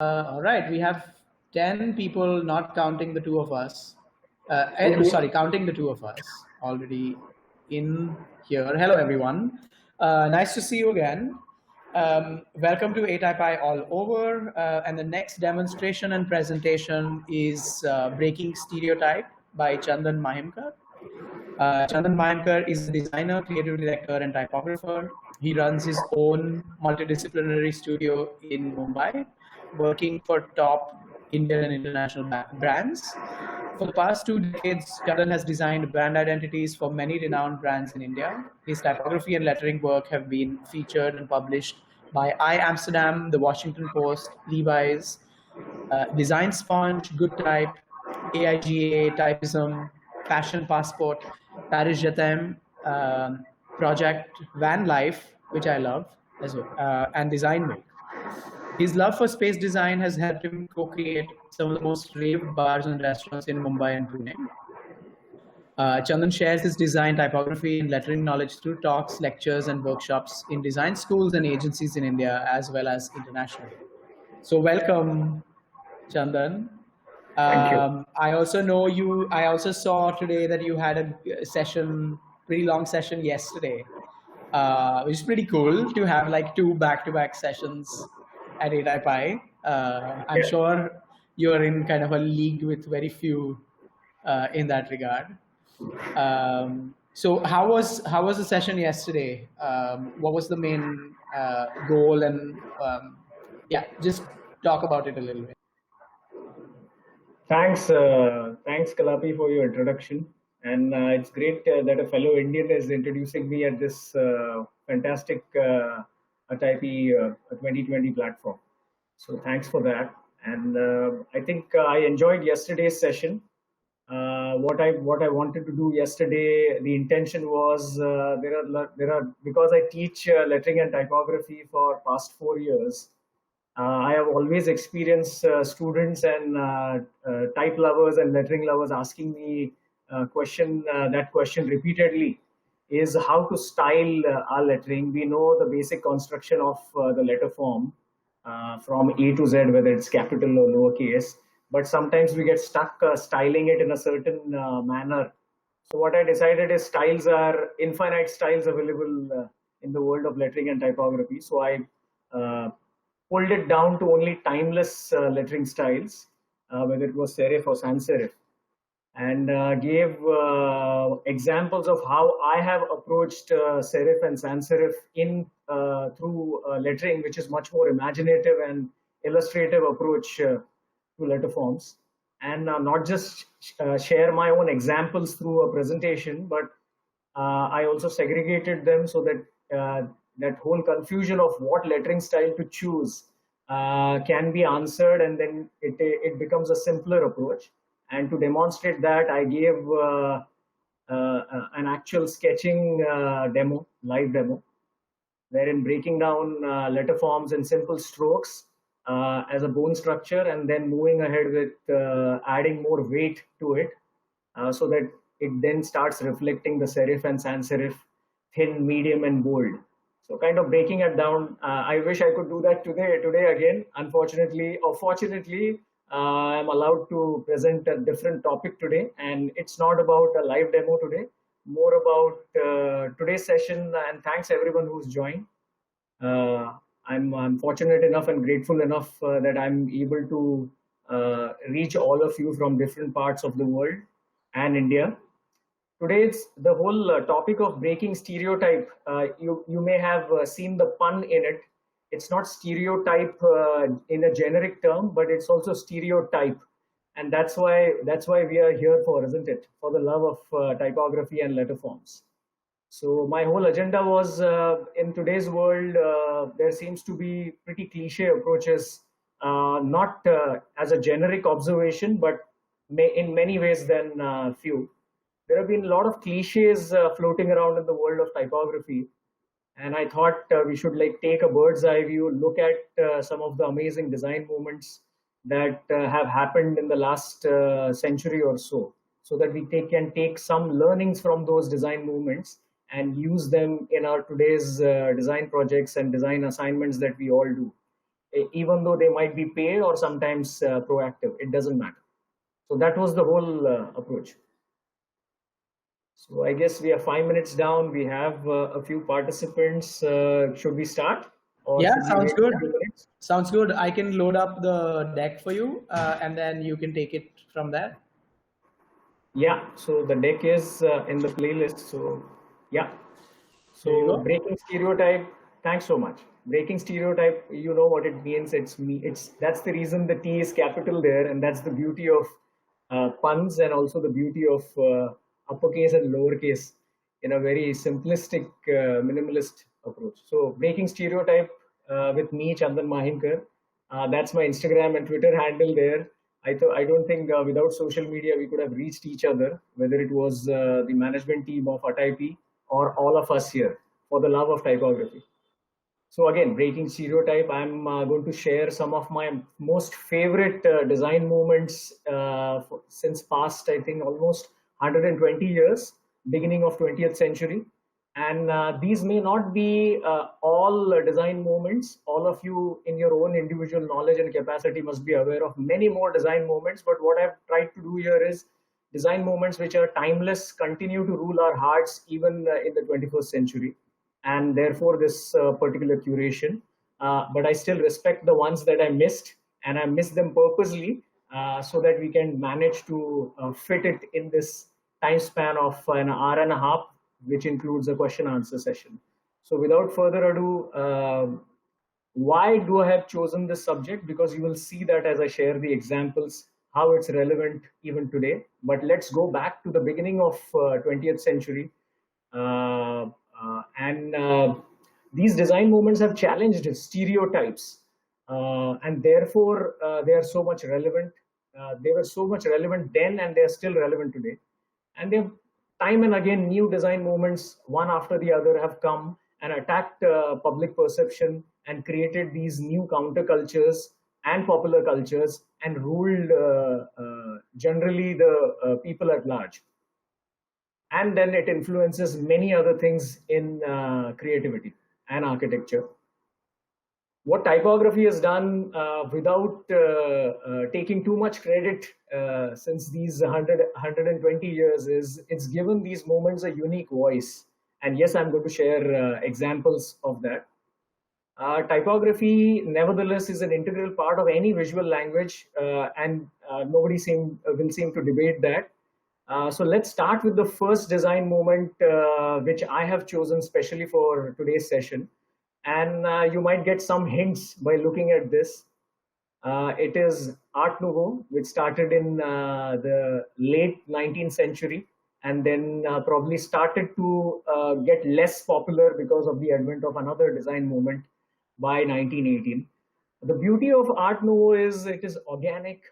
All right, we have 10 people, not counting the two of us. Okay. Sorry, counting the two of us already in here. Hello, everyone. Nice to see you again. Welcome to ATypI All Over. And the next demonstration and presentation is Breaking Stereotype by Chandan Mahimkar. Chandan Mahimkar is a designer, creative director, and typographer. He runs his own multidisciplinary studio in Mumbai, working for top Indian and international brands. For the past 2 decades, Chandan has designed brand identities for many renowned brands in India. His typography and lettering work have been featured and published by Amsterdam, The Washington Post, Levi's, Design Sponge, Good Type, AIGA, Typism, Fashion Passport, Paris Jetem, Project Van Life, which I love as well, and Design Milk. His love for space design has helped him co-create some of the most raved bars and restaurants in Mumbai and Pune. Chandan shares his design, typography, and lettering knowledge through talks, lectures, and workshops in design schools and agencies in India as well as internationally. So, welcome, Chandan. Thank you. I also know you. I also saw today that you had a session, pretty long session yesterday, which is pretty cool to have like two back-to-back sessions at ATypI. I'm Yeah. sure you're in kind of a league with very few in that regard. So how was the session yesterday? What was the main goal and yeah, just talk about it a little bit. Thanks, Kalapi, for your introduction. And it's great that a fellow Indian is introducing me at this fantastic ATypI 2020 platform. So thanks for that. And I think I enjoyed yesterday's session. What I wanted to do yesterday, the intention was there are because I teach lettering and typography for past 4 years. I have always experienced students and type lovers and lettering lovers asking me that question repeatedly is how to style our lettering. We know the basic construction of the letter form from A to Z, whether it's capital or lowercase, but sometimes we get stuck styling it in a certain manner. So what I decided is styles are infinite styles available in the world of lettering and typography. So I uh, pulled it down to only timeless lettering styles, whether it was serif or sans serif, and gave examples of how I have approached serif and sans serif in through lettering, which is much more imaginative and illustrative approach to letter forms, and not just share my own examples through a presentation, but I also segregated them so that that whole confusion of what lettering style to choose can be answered, and then it becomes a simpler approach. And to demonstrate that, I gave an actual sketching live demo, wherein breaking down letter forms in simple strokes as a bone structure, and then moving ahead with adding more weight to it, so that it then starts reflecting the serif and sans serif, thin, medium, and bold. So kind of breaking it down. I wish I could do that today again. Unfortunately or fortunately, I'm allowed to present a different topic today, and it's not about a live demo today, more about today's session. And thanks everyone who's joined. uh, I'm fortunate enough and grateful enough that I'm able to reach all of you from different parts of the world and India. Today, it's the whole topic of breaking stereotype. You may have seen the pun in it. It's not stereotype in a generic term, but it's also stereotype, and that's why we are here for, isn't it? For the love of typography and letter forms. So my whole agenda was in today's world, there seems to be pretty cliche approaches, not as a generic observation, but in many ways than few. There have been a lot of cliches floating around in the world of typography, and I thought we should like take a bird's eye view, look at some of the amazing design movements that have happened in the last century or so that can take some learnings from those design movements and use them in our today's design projects and design assignments that we all do. even though they might be paid or sometimes proactive. It doesn't matter. So that was the whole approach. So I guess we are 5 minutes down. We have a few participants. Should we start, or Yeah, should we sounds wait good. a few minutes? Sounds good. I can load up the deck for you, and then you can take it from there. Yeah. So the deck is in the playlist. So yeah. Here you So go. breaking stereotype. Thanks so much. Breaking stereotype. You know what it means. It's me. It's that's the reason the T is capital there, and that's the beauty of puns, and also the beauty of uppercase and lowercase in a very simplistic, minimalist approach. So breaking stereotype with me, Chandan Mahimkar. That's my Instagram and Twitter handle there. I don't think without social media we could have reached each other, whether it was the management team of ATypI or all of us here for the love of typography. So again, breaking stereotype, I'm going to share some of my most favorite design moments since past, I think, almost 120 years, beginning of 20th century. And these may not be all design moments. All of you in your own individual knowledge and capacity must be aware of many more design moments. But what I've tried to do here is design moments which are timeless, continue to rule our hearts even in the 21st century, and therefore this particular curation. But I still respect the ones that I missed, and I missed them purposely so that we can manage to fit it in this time span of an hour and a half, which includes a question answer session. So without further ado, why do I have chosen this subject? Because you will see that as I share the examples, how it's relevant even today. But let's go back to the beginning of 20th century. And these design movements have challenged stereotypes, and therefore they are so much relevant. They were so much relevant then, and they are still relevant today. And they've time and again new design movements, one after the other, have come and attacked public perception and created these new countercultures and popular cultures and ruled generally the people at large. And then it influences many other things in creativity and architecture. What typography has done without taking too much credit since these 120 years is it's given these moments a unique voice. And yes, I'm going to share examples of that. Typography, nevertheless, is an integral part of any visual language, and nobody will seem to debate that. So let's start with the first design moment, which I have chosen specially for today's session. And you might get some hints by looking at this. It is Art Nouveau, which started in the late 19th century and then probably started to get less popular because of the advent of another design movement by 1918. The beauty of Art Nouveau is it is organic,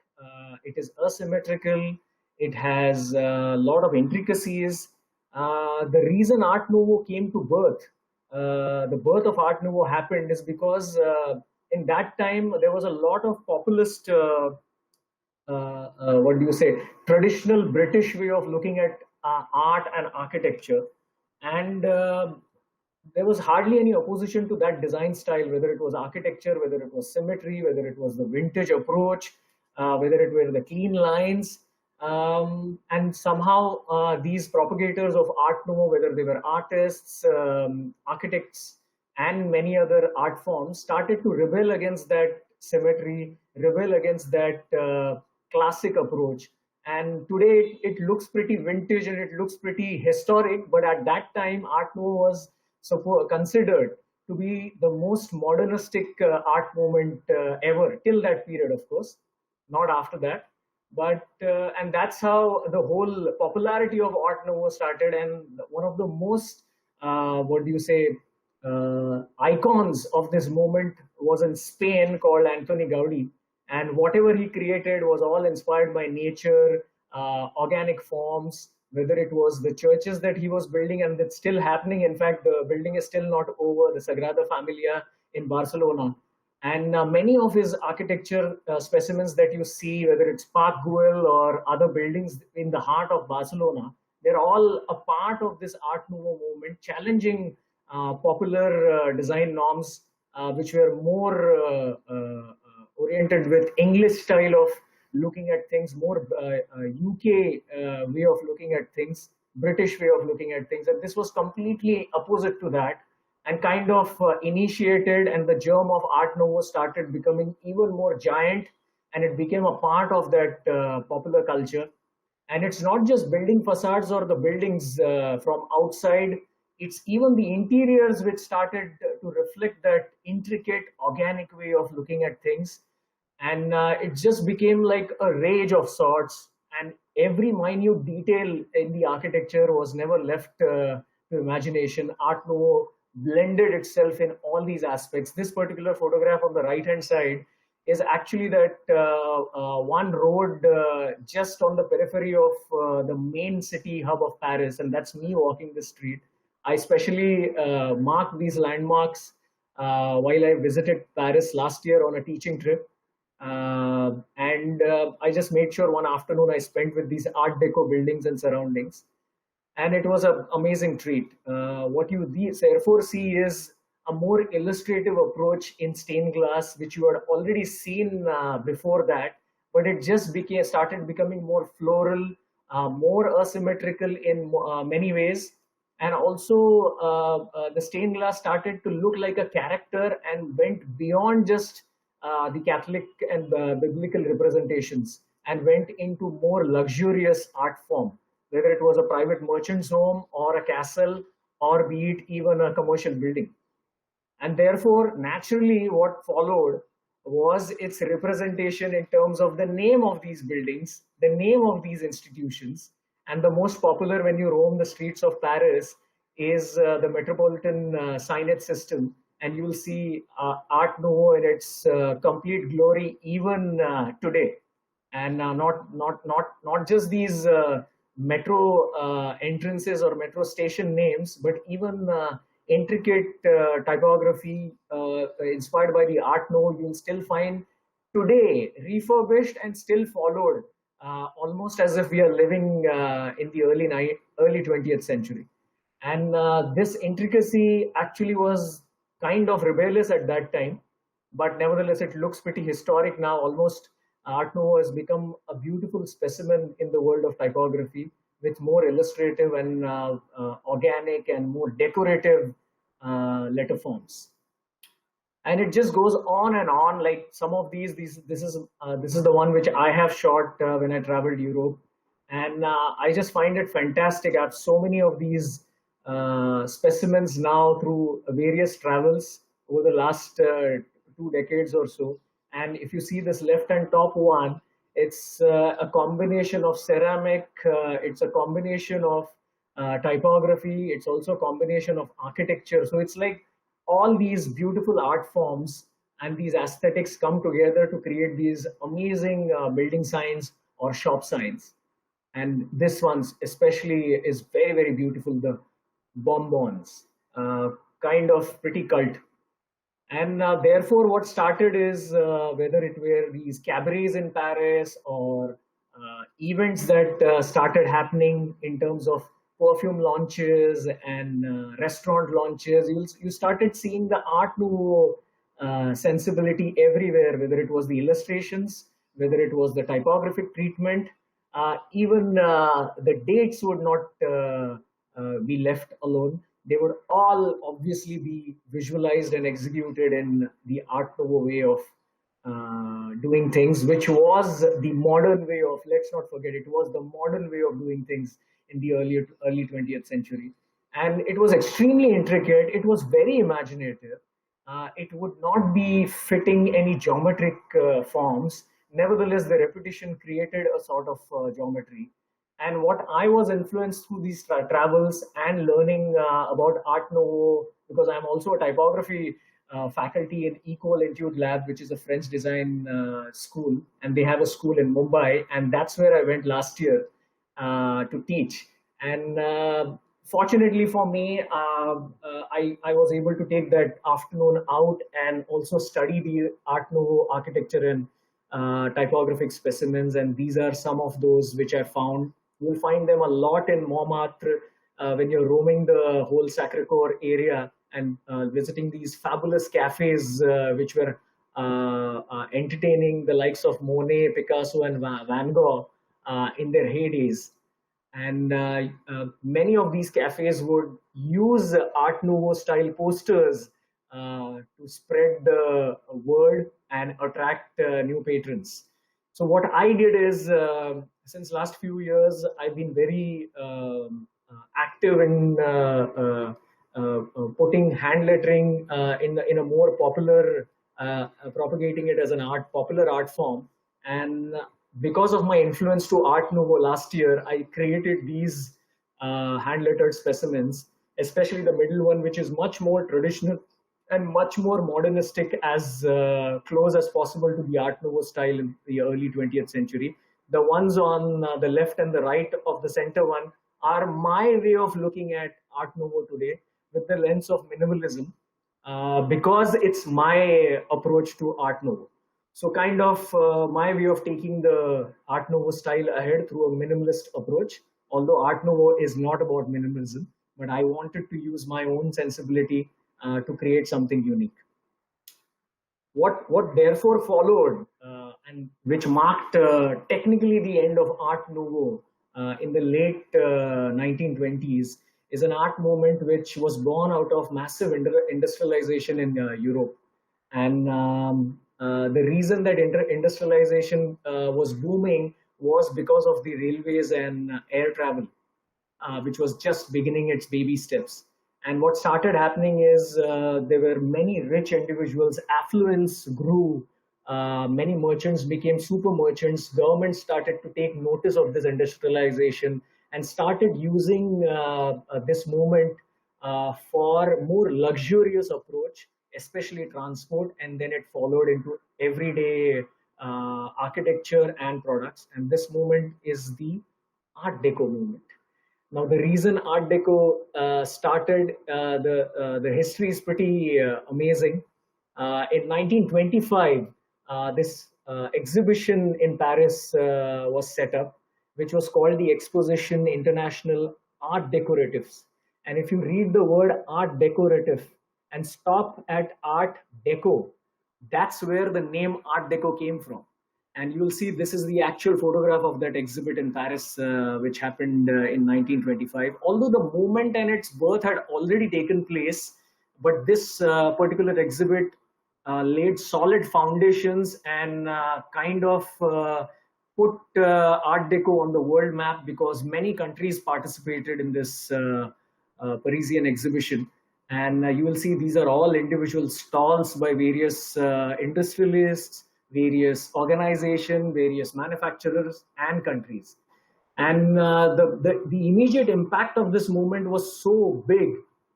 it is asymmetrical, it has a lot of intricacies. The reason Art Nouveau came to birth, the birth of Art Nouveau happened is because in that time there was a lot of populist, what do you say, traditional British way of looking at art and architecture. And there was hardly any opposition to that design style, whether it was architecture, whether it was symmetry, whether it was the vintage approach, whether it were the clean lines. And somehow these propagators of Art Nouveau, whether they were artists, architects, and many other art forms, started to rebel against that symmetry, rebel against that classic approach. And today it looks pretty vintage and it looks pretty historic, but at that time Art Nouveau was considered to be the most modernistic art movement ever, till that period, of course, not after that. But and that's how the whole popularity of Art Nouveau started. And one of the most what do you say, icons of this moment was in Spain, called Antoni Gaudi. And whatever he created was all inspired by nature, organic forms, whether it was the churches that he was building, and it's still happening. In fact, the building is still not over, the Sagrada Familia in Barcelona. And many of his architecture specimens that you see, whether it's Park Güell or other buildings in the heart of Barcelona, they're all a part of this Art Nouveau movement, challenging popular design norms which were more oriented with English style of looking at things, more UK way of looking at things, British way of looking at things. And this was completely opposite to that, and kind of initiated, and the germ of Art Nouveau started becoming even more giant, and it became a part of that popular culture. And it's not just building facades or the buildings from outside, it's even the interiors which started to reflect that intricate organic way of looking at things. And it just became like a rage of sorts, and every minute detail in the architecture was never left to imagination. Art Nouveau blended itself in all these aspects. This particular photograph on the right hand side is actually that one road just on the periphery of the main city hub of Paris, and that's me walking the street. I specially marked these landmarks while I visited Paris last year on a teaching trip. And I just made sure one afternoon I spent with these Art Deco buildings and surroundings, and it was an amazing treat. What you therefore see is a more illustrative approach in stained glass, which you had already seen before that, but it just started becoming more floral, more asymmetrical in many ways. And also, the stained glass started to look like a character and went beyond just the Catholic and biblical representations, and went into more luxurious art form, whether it was a private merchant's home or a castle, or be it even a commercial building. And therefore, naturally, what followed was its representation in terms of the name of these buildings, the name of these institutions. And the most popular when you roam the streets of Paris is the metropolitan signage system. And you will see Art Nouveau in its complete glory even today. And not just these metro entrances or metro station names, but even intricate typography inspired by the Art Nouveau, you'll still find today refurbished and still followed, almost as if we are living in the early 20th century. And this intricacy actually was kind of rebellious at that time, but nevertheless it looks pretty historic now. Almost Art Nouveau has become a beautiful specimen in the world of typography, with more illustrative and organic and more decorative letter forms. And it just goes on and on. Like some of these this is the one which I have shot when I traveled Europe, and I just find it fantastic. I have so many of these specimens now through various travels over the last 2 decades or so. And if you see this left and top one, it's a combination of ceramic, it's a combination of typography, it's also a combination of architecture. So it's like all these beautiful art forms and these aesthetics come together to create these amazing building signs or shop signs. And this one especially is very, very beautiful. The bonbons, kind of pretty cult. And therefore, what started is whether it were these cabarets in Paris or events that started happening in terms of perfume launches and restaurant launches, you started seeing the Art Nouveau sensibility everywhere, whether it was the illustrations, whether it was the typographic treatment, even the dates would not be left alone. They would all obviously be visualized and executed in the Art Nouveau way of doing things, which was the modern way of, let's not forget, it was the modern way of doing things in the early 20th century. And it was extremely intricate. It was very imaginative. It would not be fitting any geometric forms. Nevertheless, the repetition created a sort of geometry. And what I was influenced through these travels and learning about Art Nouveau, because I'm also a typography faculty in Ecole Etude Lab, which is a French design school, and they have a school in Mumbai, and that's where I went last year to teach. And fortunately for me, I was able to take that afternoon out and also study the Art Nouveau architecture and typographic specimens, and these are some of those which I found. You'll find them a lot in Montmartre when you're roaming the whole Sacré-Cœur area. and visiting these fabulous cafes which were entertaining the likes of Monet, Picasso, and Van Gogh in their heydays. And many of these cafes would use Art Nouveau style posters to spread the word and attract new patrons. So what I did is, since last few years, I've been very active in putting hand lettering in a more popular, propagating it as an popular art form. And because of my influence to Art Nouveau last year, I created these hand lettered specimens, especially the middle one, which is much more traditional and much more modernistic, as close as possible to the Art Nouveau style in the early 20th century. The ones on the left and the right of the center one are my way of looking at Art Nouveau today with the lens of minimalism, because it's my approach to Art Nouveau. So kind of my way of taking the Art Nouveau style ahead through a minimalist approach, although Art Nouveau is not about minimalism, but I wanted to use my own sensibility to create something unique. What therefore followed, and which marked technically the end of Art Nouveau in the late 1920s, is an art movement which was born out of massive industrialization in Europe. And the reason that industrialization was booming was because of the railways and air travel, which was just beginning its baby steps. And what started happening is there were many rich individuals, affluence grew, many merchants became super merchants, governments started to take notice of this industrialization and started using this movement for more luxurious approach, especially transport, and then it followed into everyday architecture and products. And this movement is the Art Deco movement. Now, the reason Art Deco started, the history is pretty amazing. In 1925, this exhibition in Paris was set up, which was called the Exposition International Art Decoratives. And if you read the word Art Decorative and stop at Art Deco, that's where the name Art Deco came from. And you'll see this is the actual photograph of that exhibit in Paris, which happened in 1925. Although the movement and its birth had already taken place, but this particular exhibit laid solid foundations and kind of put Art Deco on the world map, because many countries participated in this Parisian exhibition. And you will see these are all individual stalls by various industrialists, various organizations, various manufacturers and countries. And the immediate impact of this movement was so big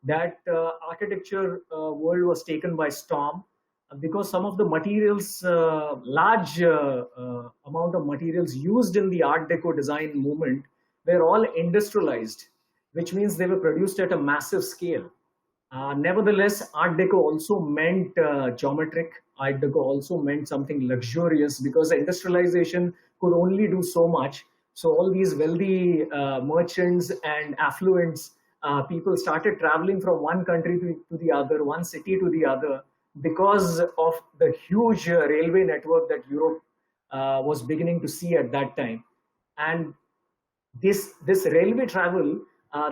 that architecture world was taken by storm, because some of the materials, large amount of materials used in the Art Deco design movement were all industrialized, which means they were produced at a massive scale. Nevertheless, Art Deco also meant geometric. Art Deco also meant something luxurious, because industrialization could only do so much. So all these wealthy merchants and affluents people started traveling from one country to the other, one city to the other, because of the huge railway network that Europe was beginning to see at that time. And this railway travel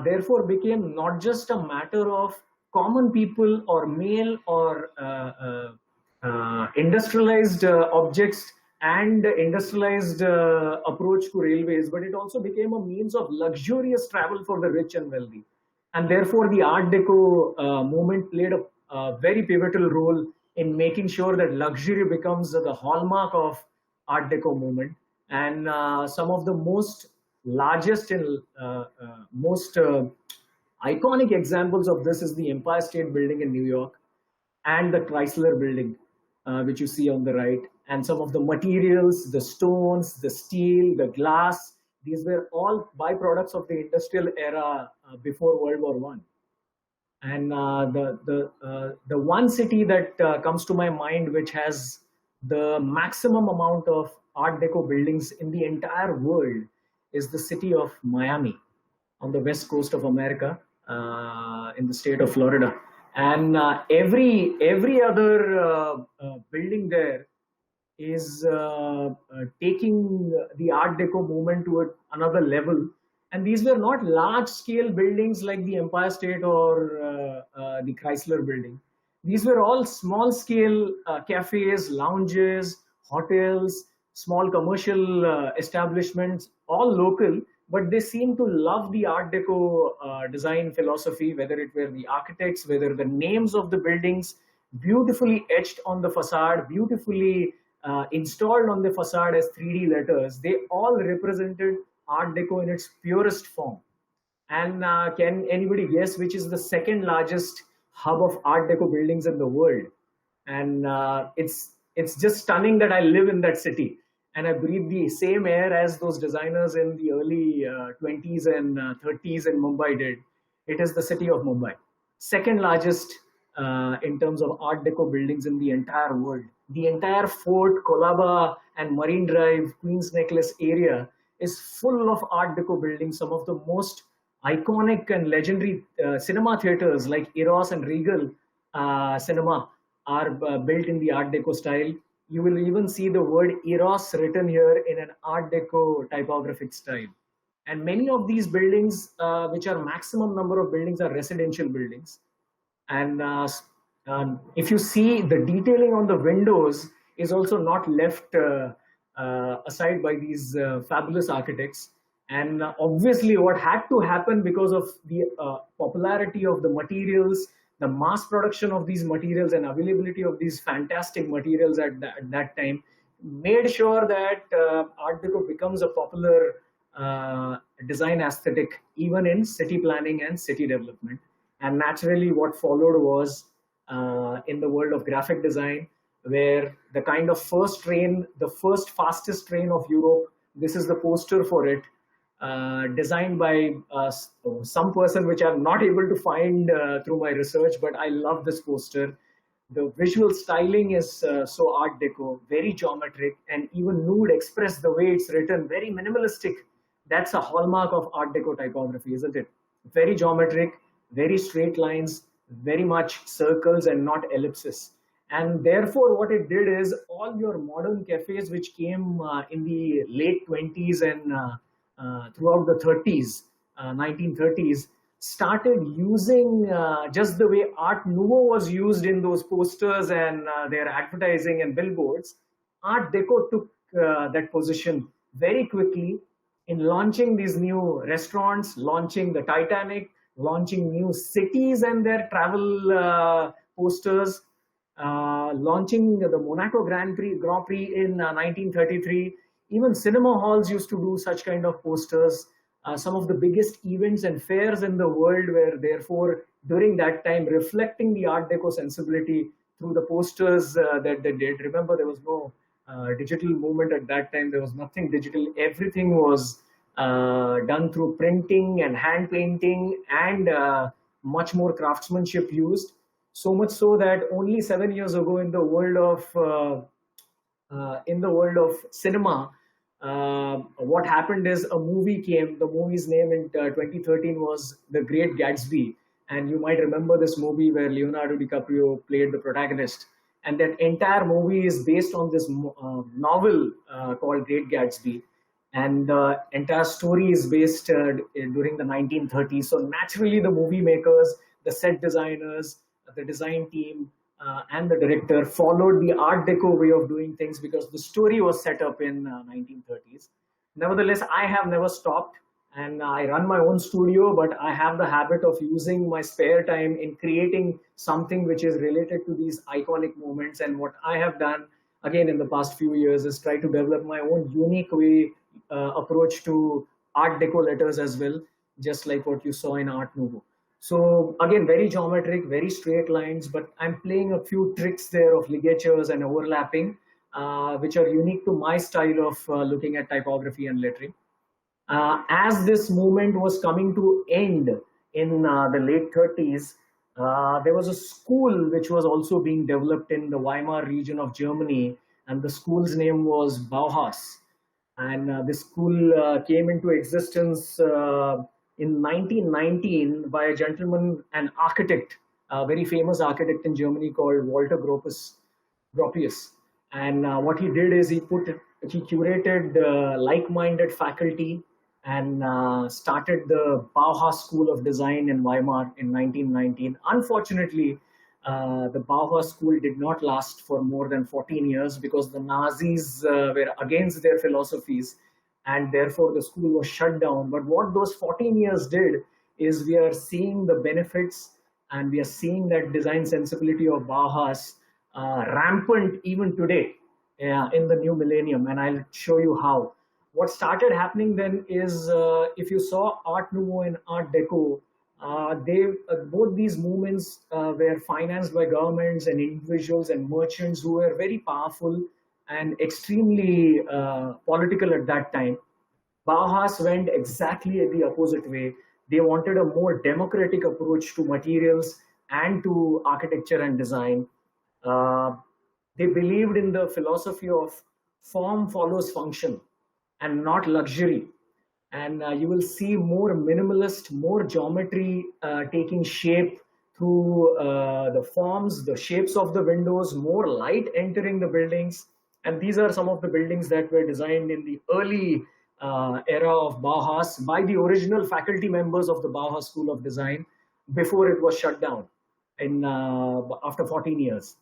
therefore became not just a matter of common people or male or industrialized objects and industrialized approach to railways, but it also became a means of luxurious travel for the rich and wealthy. And therefore, the Art Deco movement played a very pivotal role in making sure that luxury becomes the hallmark of Art Deco movement. And some of the most largest and most iconic examples of this is the Empire State Building in New York and the Chrysler Building, which you see on the right. And some of the materials, the stones, the steel, the glass, these were all byproducts of the industrial era before World War I. And the one city that comes to my mind which has the maximum amount of Art Deco buildings in the entire world is the city of Miami on the west coast of America, in the state of Florida. And every other building there is taking the Art Deco movement to another level. And these were not large scale buildings like the Empire State or the Chrysler building. These were all small scale cafes, lounges, hotels, small commercial establishments, all local, but they seem to love the Art Deco design philosophy, whether it were the architects, whether the names of the buildings beautifully etched on the facade, beautifully installed on the facade as 3D letters. They all represented Art Deco in its purest form. And can anybody guess which is the second largest hub of Art Deco buildings in the world? And it's just stunning that I live in that city and I breathe the same air as those designers in the early 20s and 30s in Mumbai did. It is the city of Mumbai, second largest in terms of Art Deco buildings in the entire world. The entire Fort, Colaba, and Marine Drive, Queen's Necklace area is full of Art Deco buildings. Some of the most iconic and legendary cinema theaters like Eros and Regal Cinema are built in the Art Deco style. You will even see the word Eros written here in an Art Deco typographic style. And many of these buildings, which are maximum number of buildings, are residential buildings. And if you see, the detailing on the windows is also not left aside by these fabulous architects. And obviously what had to happen because of the popularity of the materials, the mass production of these materials and availability of these fantastic materials at that time, made sure that Art Deco becomes a popular design aesthetic even in city planning and city development. And naturally what followed was in the world of graphic design, where the kind of first train, the first fastest train of Europe, this is the poster for it, designed by some person which I'm not able to find through my research, but I love this poster. The visual styling is so Art Deco, very geometric, and even Nude Express, the way it's written, very minimalistic. That's a hallmark of Art Deco typography, isn't it? Very geometric, very straight lines, very much circles and not ellipses. And therefore, what it did is all your modern cafes, which came in the late 20s and throughout the 30s, 1930s, started using just the way Art Nouveau was used in those posters and their advertising and billboards. Art Deco took that position very quickly in launching these new restaurants, launching the Titanic, launching new cities and their travel posters, launching the Monaco Grand Prix in 1933. Even cinema halls used to do such kind of posters. Some of the biggest events and fairs in the world were therefore during that time reflecting the Art Deco sensibility through the posters that they did. Remember, there was no digital movement at that time. There was nothing digital. Everything was done through printing and hand painting and much more craftsmanship used. So much so that only 7 years ago in the world of cinema, what happened is a movie came. The movie's name in 2013 was The Great Gatsby. And you might remember this movie where Leonardo DiCaprio played the protagonist. And that entire movie is based on this novel called Great Gatsby. And the entire story is based during the 1930s. So naturally, the movie makers, the set designers, the design team, and the director followed the Art Deco way of doing things because the story was set up in 1930s. Nevertheless, I have never stopped, and I run my own studio, but I have the habit of using my spare time in creating something which is related to these iconic moments. And what I have done, again, in the past few years is try to develop my own unique way approach to Art Deco letters as well, just like what you saw in Art Nouveau. So again, very geometric, very straight lines, but I'm playing a few tricks there of ligatures and overlapping, which are unique to my style of looking at typography and lettering. As this movement was coming to end in the late 30s, there was a school which was also being developed in the Weimar region of Germany, and the school's name was Bauhaus. And this school came into existence in 1919 by a gentleman, an architect a very famous architect in Germany called Walter Gropius. And what he did is he curated like-minded faculty and started the Bauhaus School of Design in Weimar in 1919. Unfortunately, the Bauhaus School did not last for more than 14 years because the Nazis were against their philosophies, and therefore the school was shut down. But what those 14 years did is we are seeing the benefits, and we are seeing that design sensibility of Bauhaus rampant even today in the new millennium, and I'll show you how. What started happening then is, if you saw Art Nouveau and Art Deco, both these movements were financed by governments and individuals and merchants who were very powerful and extremely political at that time. Bauhaus went exactly the opposite way. They wanted a more democratic approach to materials and to architecture and design. They believed in the philosophy of form follows function and not luxury. And you will see more minimalist, more geometry taking shape through the forms, the shapes of the windows, more light entering the buildings. And these are some of the buildings that were designed in the early era of Bauhaus by the original faculty members of the Bauhaus School of Design before it was shut down after 14 years.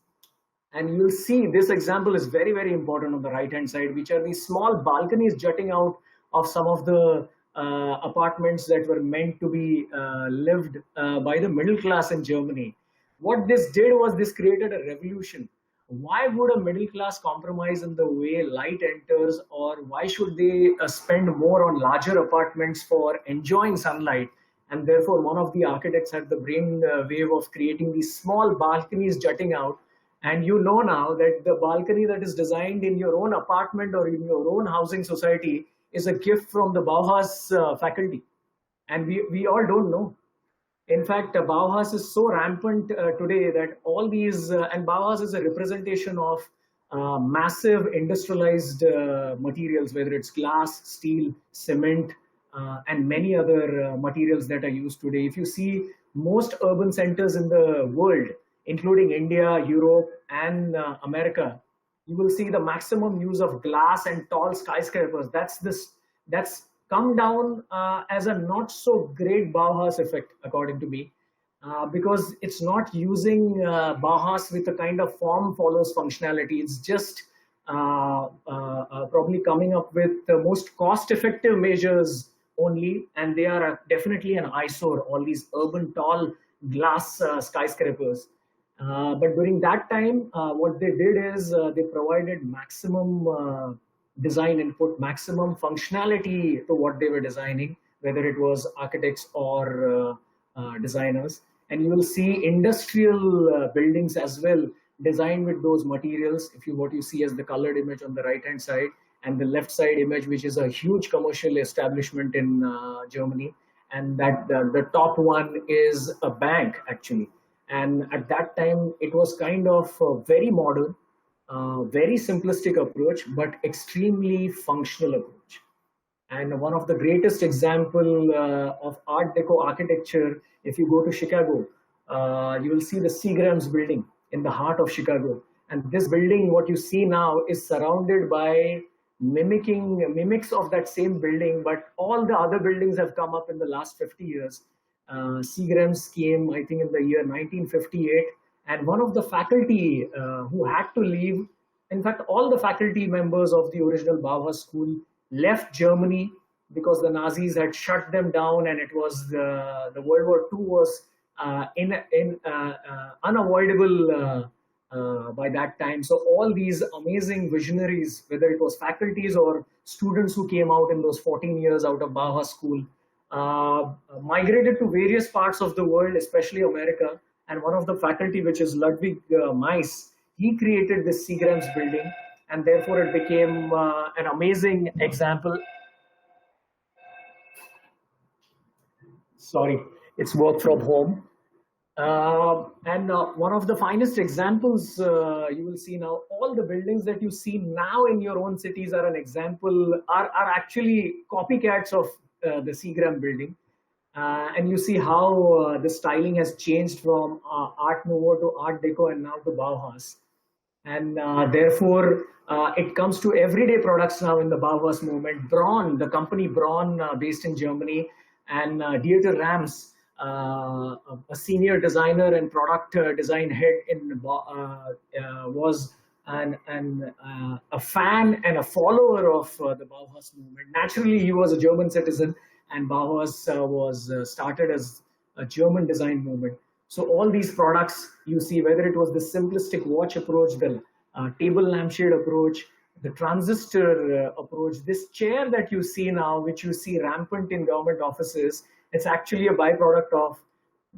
And you'll see this example is very, very important on the right-hand side, which are these small balconies jutting out of some of the apartments that were meant to be lived by the middle class in Germany. What this did was this created a revolution. Why would a middle class compromise in the way light enters, or why should they spend more on larger apartments for enjoying sunlight? And therefore, one of the architects had the brain wave of creating these small balconies jutting out. And you know now that the balcony that is designed in your own apartment or in your own housing society is a gift from the Bauhaus faculty. And we all don't know. In fact, Bauhaus is so rampant today that all these, and Bauhaus is a representation of massive industrialized materials, whether it's glass, steel, cement, and many other materials that are used today. If you see most urban centers in the world, including India, Europe, and America, you will see the maximum use of glass and tall skyscrapers. That's come down as a not so great Bauhaus effect, according to me, because it's not using Bauhaus with a kind of form follows functionality. It's just probably coming up with the most cost-effective measures only, and they are definitely an eyesore, all these urban tall glass skyscrapers. But during that time, what they did is they provided maximum design input, maximum functionality to what they were designing, whether it was architects or designers. And you will see industrial buildings as well designed with those materials. What you see as the colored image on the right-hand side, and the left side image, which is a huge commercial establishment in Germany. And that the top one is a bank, actually. And at that time, it was kind of very modern, very simplistic approach, but extremely functional approach. And one of the greatest example of Art Deco architecture, if you go to Chicago, you will see the Seagram's building in the heart of Chicago. And this building, what you see now, is surrounded by mimics of that same building, but all the other buildings have come up in the last 50 years. Seagram's came, I think, in the year 1958, and one of the faculty who had to leave, in fact, all the faculty members of the original Bauhaus school left Germany because the Nazis had shut them down, and it was the World War II was unavoidable by that time. So all these amazing visionaries, whether it was faculties or students who came out in those 14 years out of Bauhaus school, migrated to various parts of the world, especially America. And one of the faculty, which is Ludwig Mies, he created this Seagram's building, and therefore it became an amazing example. Sorry, it's work from home. And one of the finest examples you will see now, all the buildings that you see now in your own cities are an example, are actually copycats of the Seagram building. And you see how the styling has changed from Art Nouveau to Art Deco and now to Bauhaus. And therefore, it comes to everyday products now in the Bauhaus movement. Braun, the company Braun, based in Germany, and Dieter Rams, a senior designer and product design head was a fan and a follower of the Bauhaus movement. Naturally, he was a German citizen, and Bauhaus was started as a German design movement. So all these products you see, whether it was the simplistic watch approach, the table lampshade approach, the transistor approach, this chair that you see now, which you see rampant in government offices, it's actually a byproduct of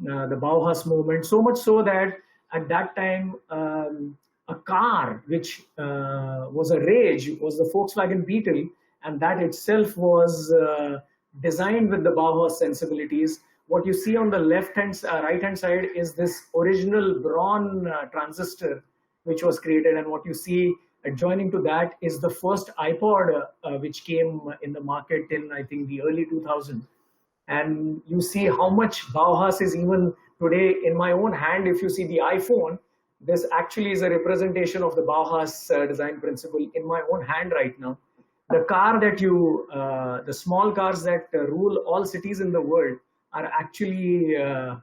the Bauhaus movement. So much so that at that time, a car which was a rage was the Volkswagen Beetle, and that itself was designed with the Bauhaus sensibilities. What you see on the right hand side is this original Braun transistor which was created, and what you see adjoining to that is the first iPod which came in the market in, I think, the early 2000s. And you see how much Bauhaus is even today in my own hand. If you see the iPhone, this actually is a representation of the Bauhaus design principle in my own hand right now. The car that the small cars that rule all cities in the world are actually a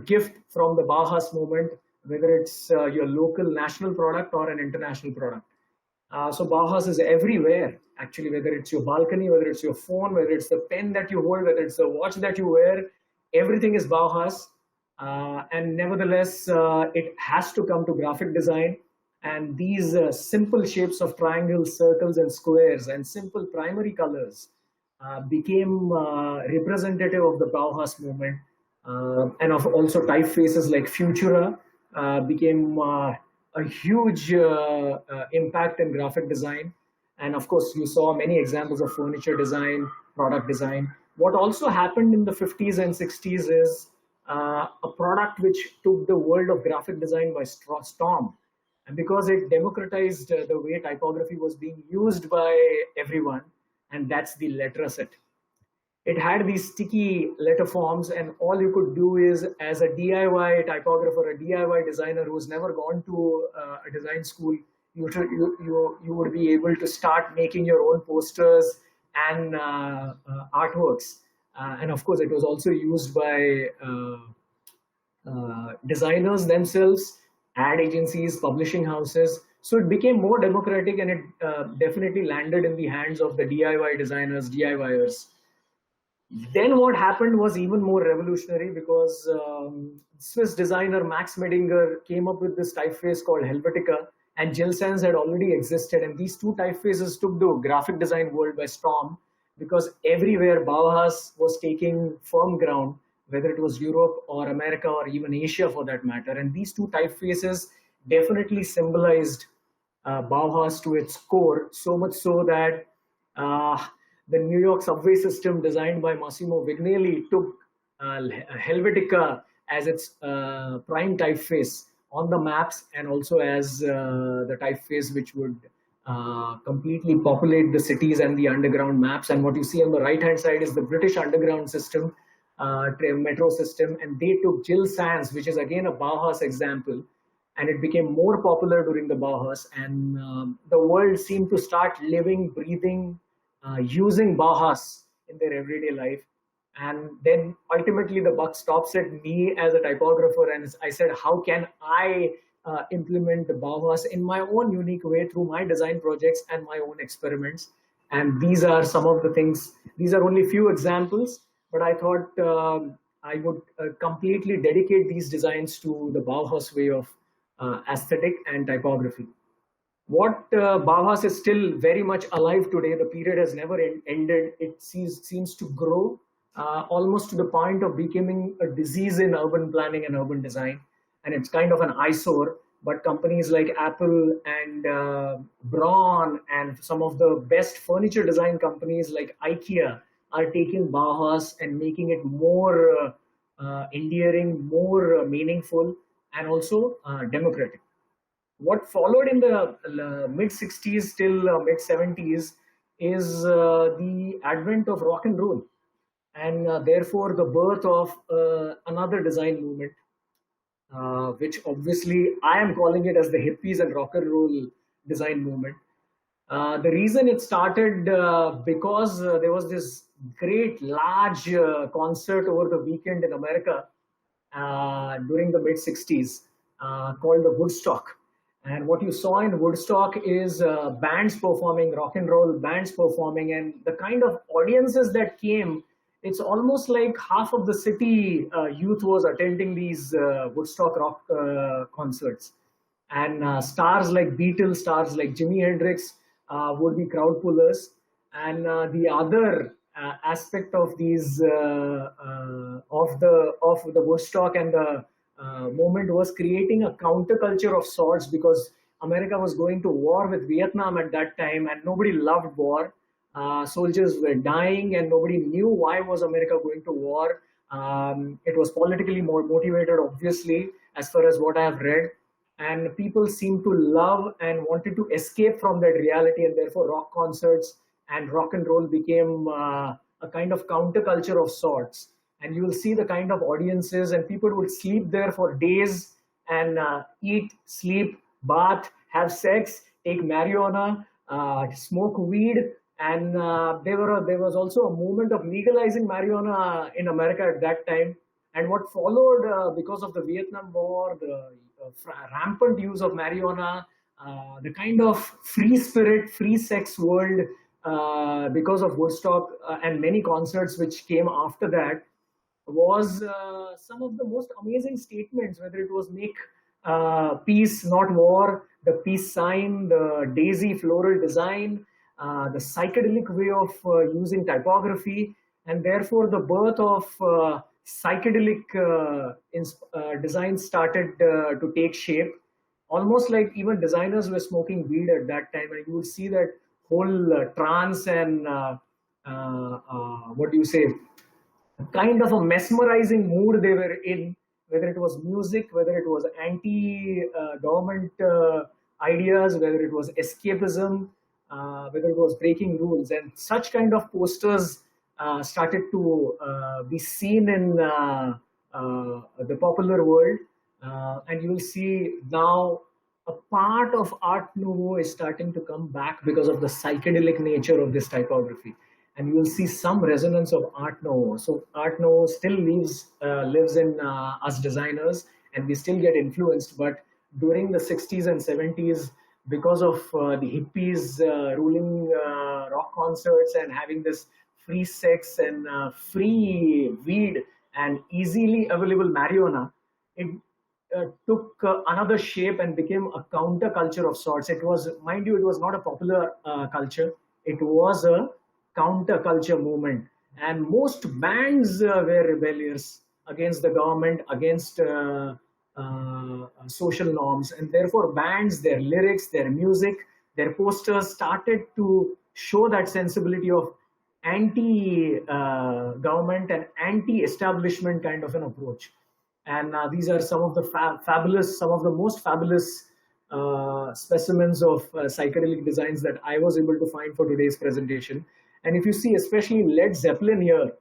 gift from the Bauhaus movement, whether it's your local national product or an international product. So Bauhaus is everywhere, actually, whether it's your balcony, whether it's your phone, whether it's the pen that you hold, whether it's the watch that you wear, everything is Bauhaus. And nevertheless, it has to come to graphic design. And these simple shapes of triangles, circles, and squares, and simple primary colors became representative of the Bauhaus movement. And of also typefaces like Futura became a huge impact in graphic design. And of course, you saw many examples of furniture design, product design. What also happened in the 50s and 60s is a product which took the world of graphic design by storm. And because it democratized the way typography was being used by everyone, and that's the letterset. It had these sticky letterforms, and all you could do is, as a DIY typographer, a DIY designer who's never gone to a design school, you would be able to start making your own posters and artworks. And of course, it was also used by designers themselves, ad agencies, publishing houses. So it became more democratic, and it definitely landed in the hands of the DIY designers, DIYers. Then what happened was even more revolutionary, because Swiss designer Max Medinger came up with this typeface called Helvetica, and Jill Sans had already existed. And these two typefaces took the graphic design world by storm, because everywhere Bauhaus was taking firm ground, whether it was Europe or America or even Asia for that matter. And these two typefaces definitely symbolized Bauhaus to its core, so much so that the New York subway system designed by Massimo Vignelli took Helvetica as its prime typeface on the maps, and also as the typeface which would completely populate the cities and the underground maps. And what you see on the right hand side is the British underground system, metro system, and they took Jill Sans, which is again a Bauhaus example, and it became more popular during the Bauhaus, and the world seemed to start living, breathing, using Bauhaus in their everyday life. And then ultimately the buck stops at me as a typographer, and I said, how can I implement the Bauhaus in my own unique way through my design projects and my own experiments? And these are some of the things. These are only few examples, but I thought I would completely dedicate these designs to the Bauhaus way of aesthetic and typography. What Bauhaus is still very much alive today. The period has never ended. It seems to grow almost to the point of becoming a disease in urban planning and urban design. And it's kind of an eyesore. But companies like Apple and Braun and some of the best furniture design companies like IKEA are taking Bauhaus and making it more endearing, more meaningful, and also democratic. What followed in the mid 60s till mid 70s is the advent of rock and roll. and therefore the birth of another design movement, which obviously I am calling it as the hippies and rock and roll design movement. The reason it started because there was this great large concert over the weekend in America during the mid 60s called the Woodstock. And what you saw in Woodstock is bands performing, rock and roll bands performing, and the kind of audiences that came, it's almost like half of the city youth was attending these Woodstock rock concerts. And stars like Beatles, stars like Jimi Hendrix would be crowd pullers. And the other aspect of these of the Woodstock and the movement was creating a counterculture of sorts, because America was going to war with Vietnam at that time, and nobody loved war. Soldiers were dying, and nobody knew why was America going to war. It was politically more motivated, obviously, as far as what I have read, and people seemed to love and wanted to escape from that reality, and therefore rock concerts and rock and roll became a kind of counterculture of sorts. And you will see the kind of audiences, and people would sleep there for days and eat, sleep, bath, have sex, take marijuana, smoke weed. And there was also a movement of legalizing marijuana in America at that time. And what followed because of the Vietnam War, the rampant use of marijuana, the kind of free spirit, free sex world because of Woodstock and many concerts which came after that, was some of the most amazing statements, whether it was make peace, not war, the peace sign, the daisy floral design, the psychedelic way of using typography, and therefore the birth of psychedelic design started to take shape. Almost like even designers were smoking weed at that time, and you would see that whole trance and what do you say, kind of a mesmerizing mood they were in, whether it was music, whether it was anti-government ideas, whether it was escapism, whether it was breaking rules. And such kind of posters started to be seen in the popular world. And you will see now a part of Art Nouveau is starting to come back because of the psychedelic nature of this typography. And you will see some resonance of Art Nouveau. So Art Nouveau still lives in us designers, and we still get influenced. But during the 60s and 70s, because of the hippies ruling rock concerts and having this free sex and free weed and easily available marijuana, it took another shape and became a counterculture of sorts. It was, mind you, it was not a popular culture. It was a counterculture movement, and most bands were rebellious against the government, against social norms, and therefore bands, their lyrics, their music, their posters started to show that sensibility of anti-government and anti-establishment kind of an approach. And these are some of the fabulous, some of the most fabulous specimens of psychedelic designs that I was able to find for today's presentation. And if you see, especially Led Zeppelin here,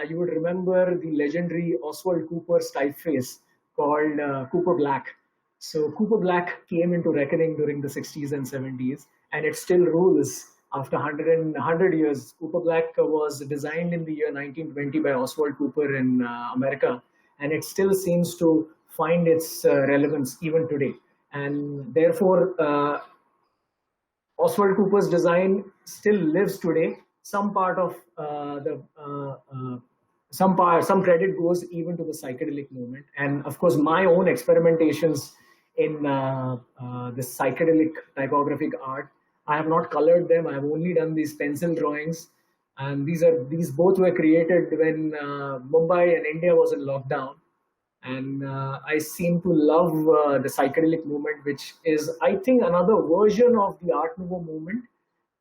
you would remember the legendary Oswald Cooper's typeface called Cooper Black. So Cooper Black came into reckoning during the 60s and 70s, and it still rules after 100 years. Cooper Black was designed in the year 1920 by Oswald Cooper in America, and it still seems to find its relevance even today. And therefore, Oswald Cooper's design still lives today. Some part of some credit goes even to the psychedelic movement, and of course, my own experimentations in this psychedelic typographic art. I have not colored them. I have only done these pencil drawings, and these both were created when Mumbai and India was in lockdown. And I seem to love the psychedelic movement, which is, I think, another version of the Art Nouveau movement.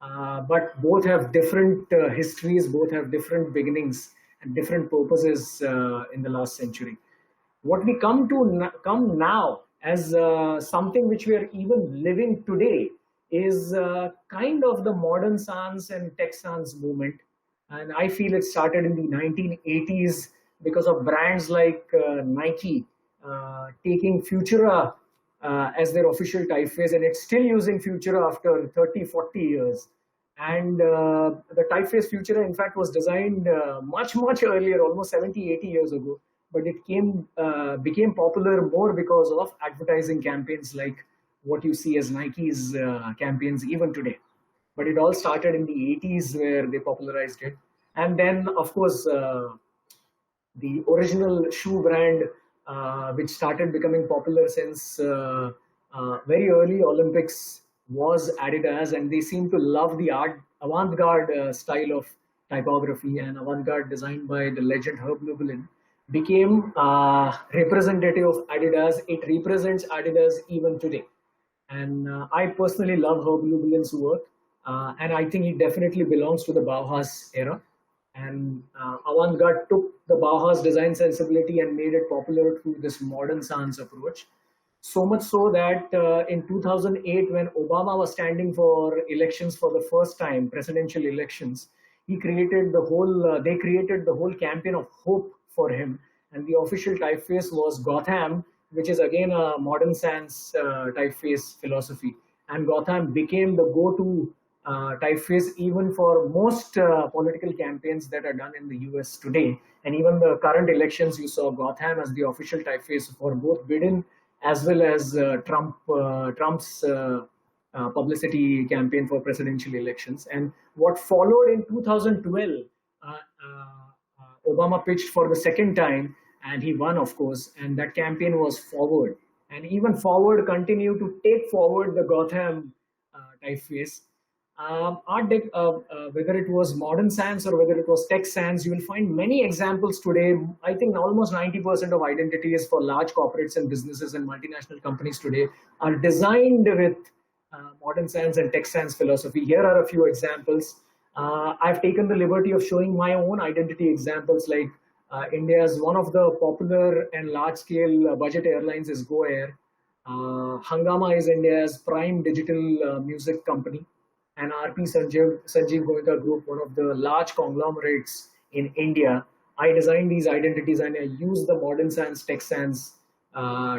But both have different histories, both have different beginnings and different purposes in the last century. What we come now as something which we are even living today is kind of the modern sans and tech sans movement. And I feel it started in the 1980s because of brands like Nike taking Futura as their official typeface, and it's still using Futura after 30, 40 years. And the typeface Futura, in fact, was designed much, much earlier, almost 70, 80 years ago. But it became popular more because of advertising campaigns like what you see as Nike's campaigns even today. But it all started in the 80s where they popularized it. And then, of course, the original shoe brand, which started becoming popular since very early Olympics, was Adidas, and they seem to love the avant-garde style of typography, and avant-garde designed by the legend Herb Lublin became representative of Adidas. It represents Adidas even today. And I personally love Herb Lublin's work, and I think he definitely belongs to the Bauhaus era. And avant-garde took the Bauhaus design sensibility and made it popular through this modern sans approach. So much so that in 2008, when Obama was standing for elections for the first time, presidential elections, they created the whole campaign of hope for him. And the official typeface was Gotham, which is again a modern sans typeface philosophy. And Gotham became the go-to typeface even for most political campaigns that are done in the US today. And even the current elections, you saw Gotham as the official typeface for both Biden as well as Trump's publicity campaign for presidential elections. And what followed in 2012, Obama pitched for the second time, and he won, of course, and that campaign was Forward. And even Forward continued to take forward the Gotham typeface. Whether it was modern sans or whether it was tech sans, you will find many examples today. I think almost 90% of identities for large corporates and businesses and multinational companies today are designed with modern sans and tech sans philosophy. Here are a few examples. I've taken the liberty of showing my own identity examples, like India's one of the popular and large-scale budget airlines is Go Air. Hungama is India's prime digital music company. And RP Sanjeev Goenka Group, one of the large conglomerates in India. I designed these identities and I used the modern sans, tech sans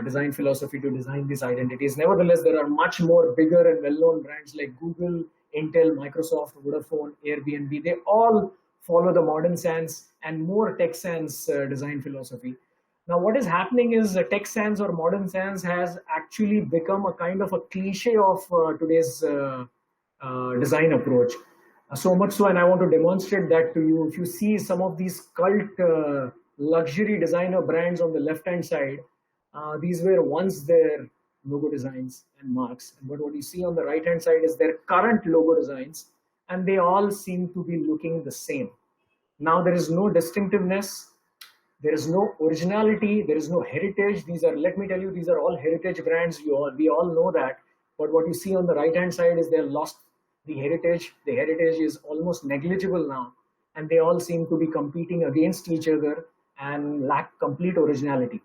design philosophy to design these identities. Nevertheless, there are much more bigger and well-known brands like Google, Intel, Microsoft, Vodafone, Airbnb. They all follow the modern sans and more tech sans design philosophy. Now, what is happening is tech sans or modern sans has actually become a kind of a cliche of today's design approach. So much so, and I want to demonstrate that to you. If you see some of these cult luxury designer brands on the left-hand side, these were once their logo designs and marks. But what you see on the right-hand side is their current logo designs, and they all seem to be looking the same. Now, there is no distinctiveness, there is no originality, there is no heritage. Let me tell you, these are all heritage brands. We all know that. But what you see on the right-hand side is they've lost the heritage. The heritage is almost negligible now, and they all seem to be competing against each other and lack complete originality.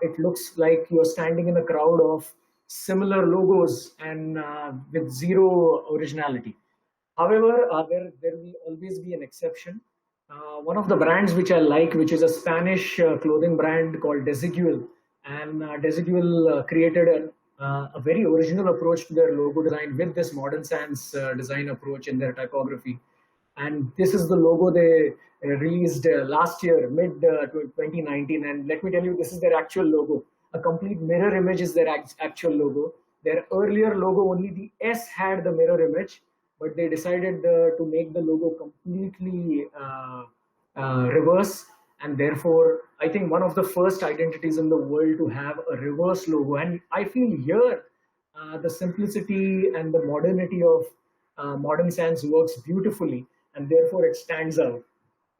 It looks like you're standing in a crowd of similar logos and with zero originality. However, there will always be an exception. One of the brands which I like, which is a Spanish clothing brand called Desigual, and Desigual created a very original approach to their logo design with this modern sans design approach in their typography. And this is the logo they released last year, mid 2019. And let me tell you, this is their actual logo. A complete mirror image is their actual logo. Their earlier logo, only the S had the mirror image, but they decided to make the logo completely reverse. And therefore, I think one of the first identities in the world to have a reverse logo. And I feel here, the simplicity and the modernity of modern sans works beautifully, and therefore it stands out.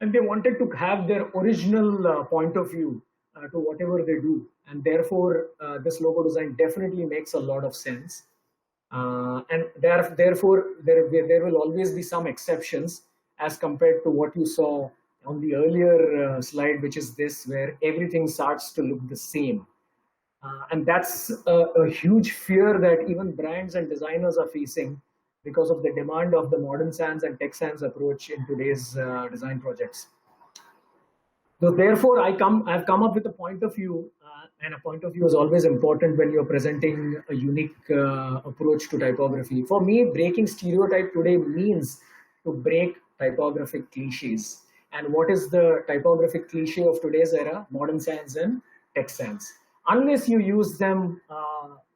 And they wanted to have their original point of view to whatever they do. And therefore, this logo design definitely makes a lot of sense. And therefore, there will always be some exceptions as compared to what you saw on the earlier slide, which is this, where everything starts to look the same. And that's a huge fear that even brands and designers are facing, because of the demand of the modern sans and tech sans approach in today's design projects. So therefore, I've come up with a point of view, and a point of view is always important when you're presenting a unique approach to typography. For me, breaking stereotype today means to break typographic cliches. And what is the typographic cliche of today's era? Modern sans and tech sans. Unless you use them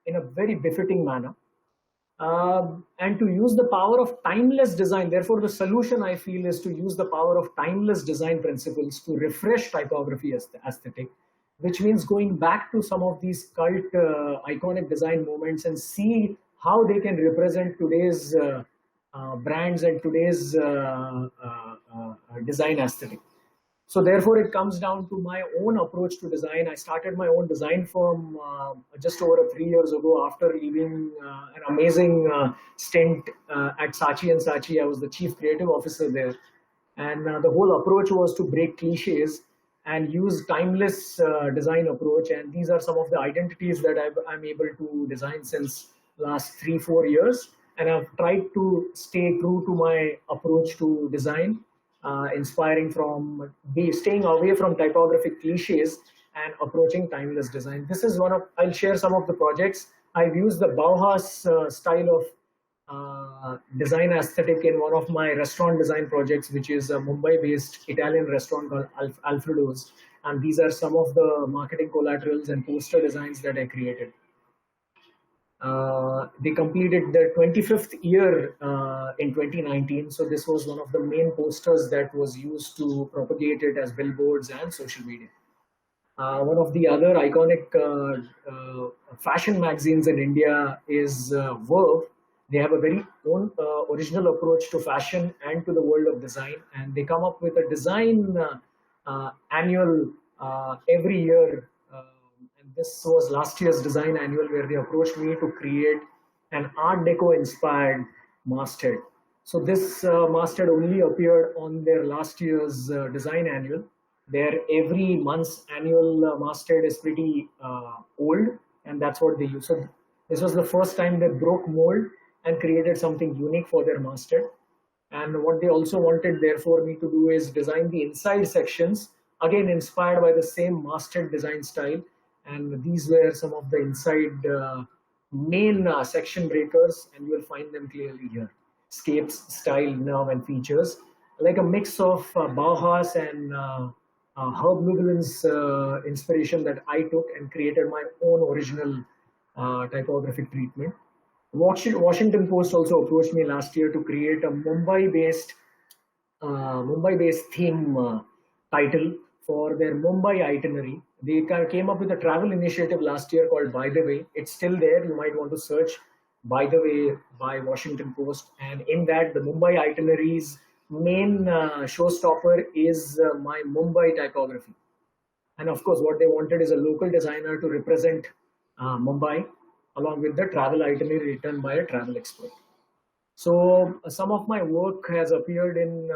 in a very befitting manner, and to use the power of timeless design. Therefore, the solution I feel is to use the power of timeless design principles to refresh typography aesthetic, which means going back to some of these cult iconic design moments and see how they can represent today's brands and today's design aesthetic. So therefore, it comes down to my own approach to design. I started my own design firm just over 3 years ago after leaving an amazing stint at Saatchi & Saatchi. I was the chief creative officer there. And the whole approach was to break cliches and use timeless design approach. And these are some of the identities that I'm able to design since last 3-4 years. And I've tried to stay true to my approach to design. Inspiring from staying away from typographic cliches and approaching timeless design. This is I'll share some of the projects. I've used the Bauhaus style of design aesthetic in one of my restaurant design projects, which is a Mumbai-based Italian restaurant called Alfredo's. And these are some of the marketing collaterals and poster designs that I created. They completed their 25th year in 2019. So this was one of the main posters that was used to propagate it as billboards and social media. One of the other iconic fashion magazines in India is Verve. They have a very own original approach to fashion and to the world of design. And they come up with a design annual every year. This was last year's design annual where they approached me to create an Art Deco inspired masthead. So this masthead only appeared on their last year's design annual. Their every month's annual masthead is pretty old, and that's what they use. So this was the first time they broke mold and created something unique for their masthead. And what they also wanted therefore me to do is design the inside sections, again inspired by the same masthead design style. And these were some of the inside main section breakers, and you will find them clearly here. Scapes, style, nerve, and features. Like a mix of Bauhaus and Herb Lugelin's inspiration that I took and created my own original typographic treatment. Washington Post also approached me last year to create a Mumbai-based theme title for their Mumbai itinerary. They came up with a travel initiative last year called By the Way. It's still there. You might want to search By the Way by Washington Post. And in that, the Mumbai itinerary's main showstopper is my Mumbai typography. And of course, what they wanted is a local designer to represent Mumbai along with the travel itinerary written by a travel expert. So some of my work has appeared in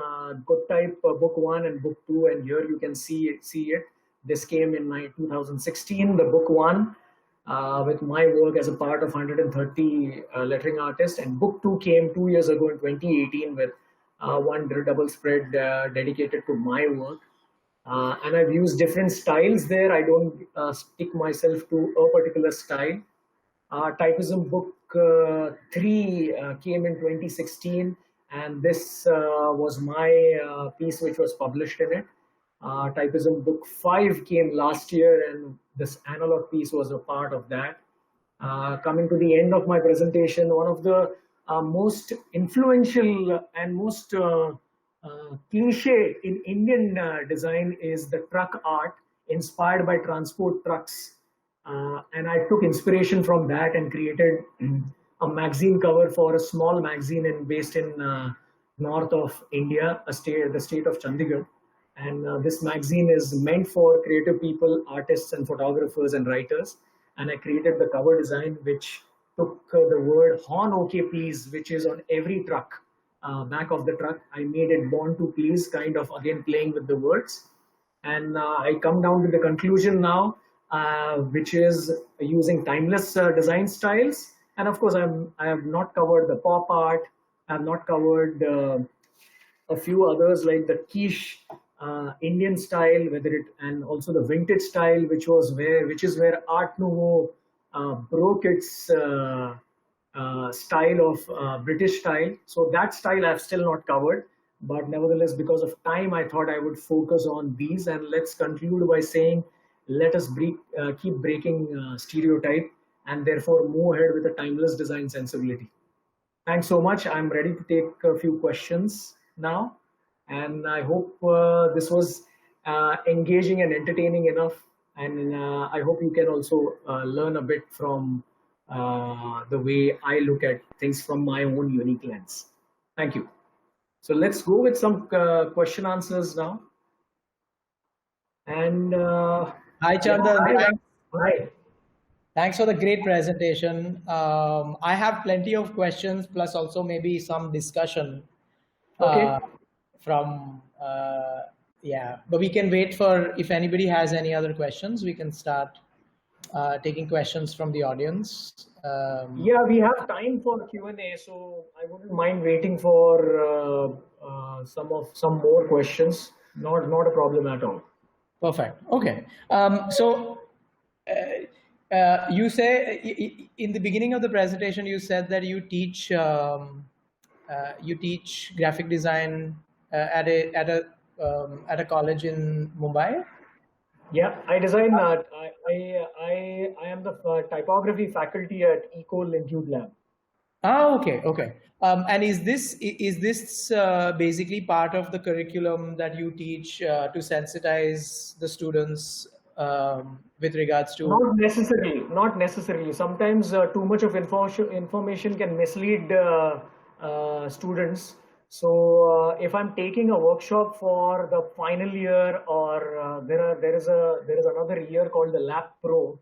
ATypI book 1 and book 2, and here you can see it. This came in 2016, the book 1, with my work as a part of 130 lettering artists, and book 2 came 2 years ago in 2018 with one double spread dedicated to my work. And I've used different styles there. I don't stick myself to a particular style. Typism book 3 came in 2016, and this was my piece which was published in it. Typism book 5 came last year, and this analog piece was a part of that. Coming to the end of my presentation, one of the most influential and most cliche in Indian design is the truck art inspired by transport trucks. And I took inspiration from that and created a magazine cover for a small magazine based in north of India, the state of Chandigarh. And this magazine is meant for creative people, artists and photographers and writers. And I created the cover design, which took the word "Horn OK Please," which is on every truck, back of the truck. I made it "Born to Please," kind of again playing with the words. And I come down to the conclusion now, which is using timeless design styles. And of course, I have not covered the pop art, I have not covered a few others like the quiche Indian style, whether it and also the vintage style, which is where Art Nouveau broke its style of British style. So that style I've still not covered, but nevertheless, because of time, I thought I would focus on these. And let's conclude by saying, let us keep breaking stereotype and therefore move ahead with a timeless design sensibility. Thanks so much. I'm ready to take a few questions now. And I hope this was engaging and entertaining enough. And I hope you can also learn a bit from the way I look at things from my own unique lens. Thank you. So let's go with some question answers now. And Hi, Chandan. hi. Thanks for the great presentation. I have plenty of questions, plus also maybe some discussion Okay. from, yeah, but we can wait for, if anybody has any other questions, we can start taking questions from the audience. Yeah, we have time for Q&A, so I wouldn't mind waiting for some more questions. Not a problem at all. Perfect. Okay. So you say in the beginning of the presentation, you said that you teach graphic design at a college in Mumbai. Yeah, I design. I am the typography faculty at Ecole Institute Lab. Ah, okay, okay. And is this basically part of the curriculum that you teach to sensitize the students with regards to? Not necessarily. Not necessarily. Sometimes too much of information can mislead students. So if I'm taking a workshop for the final year, or there is another year called the Lab Pro,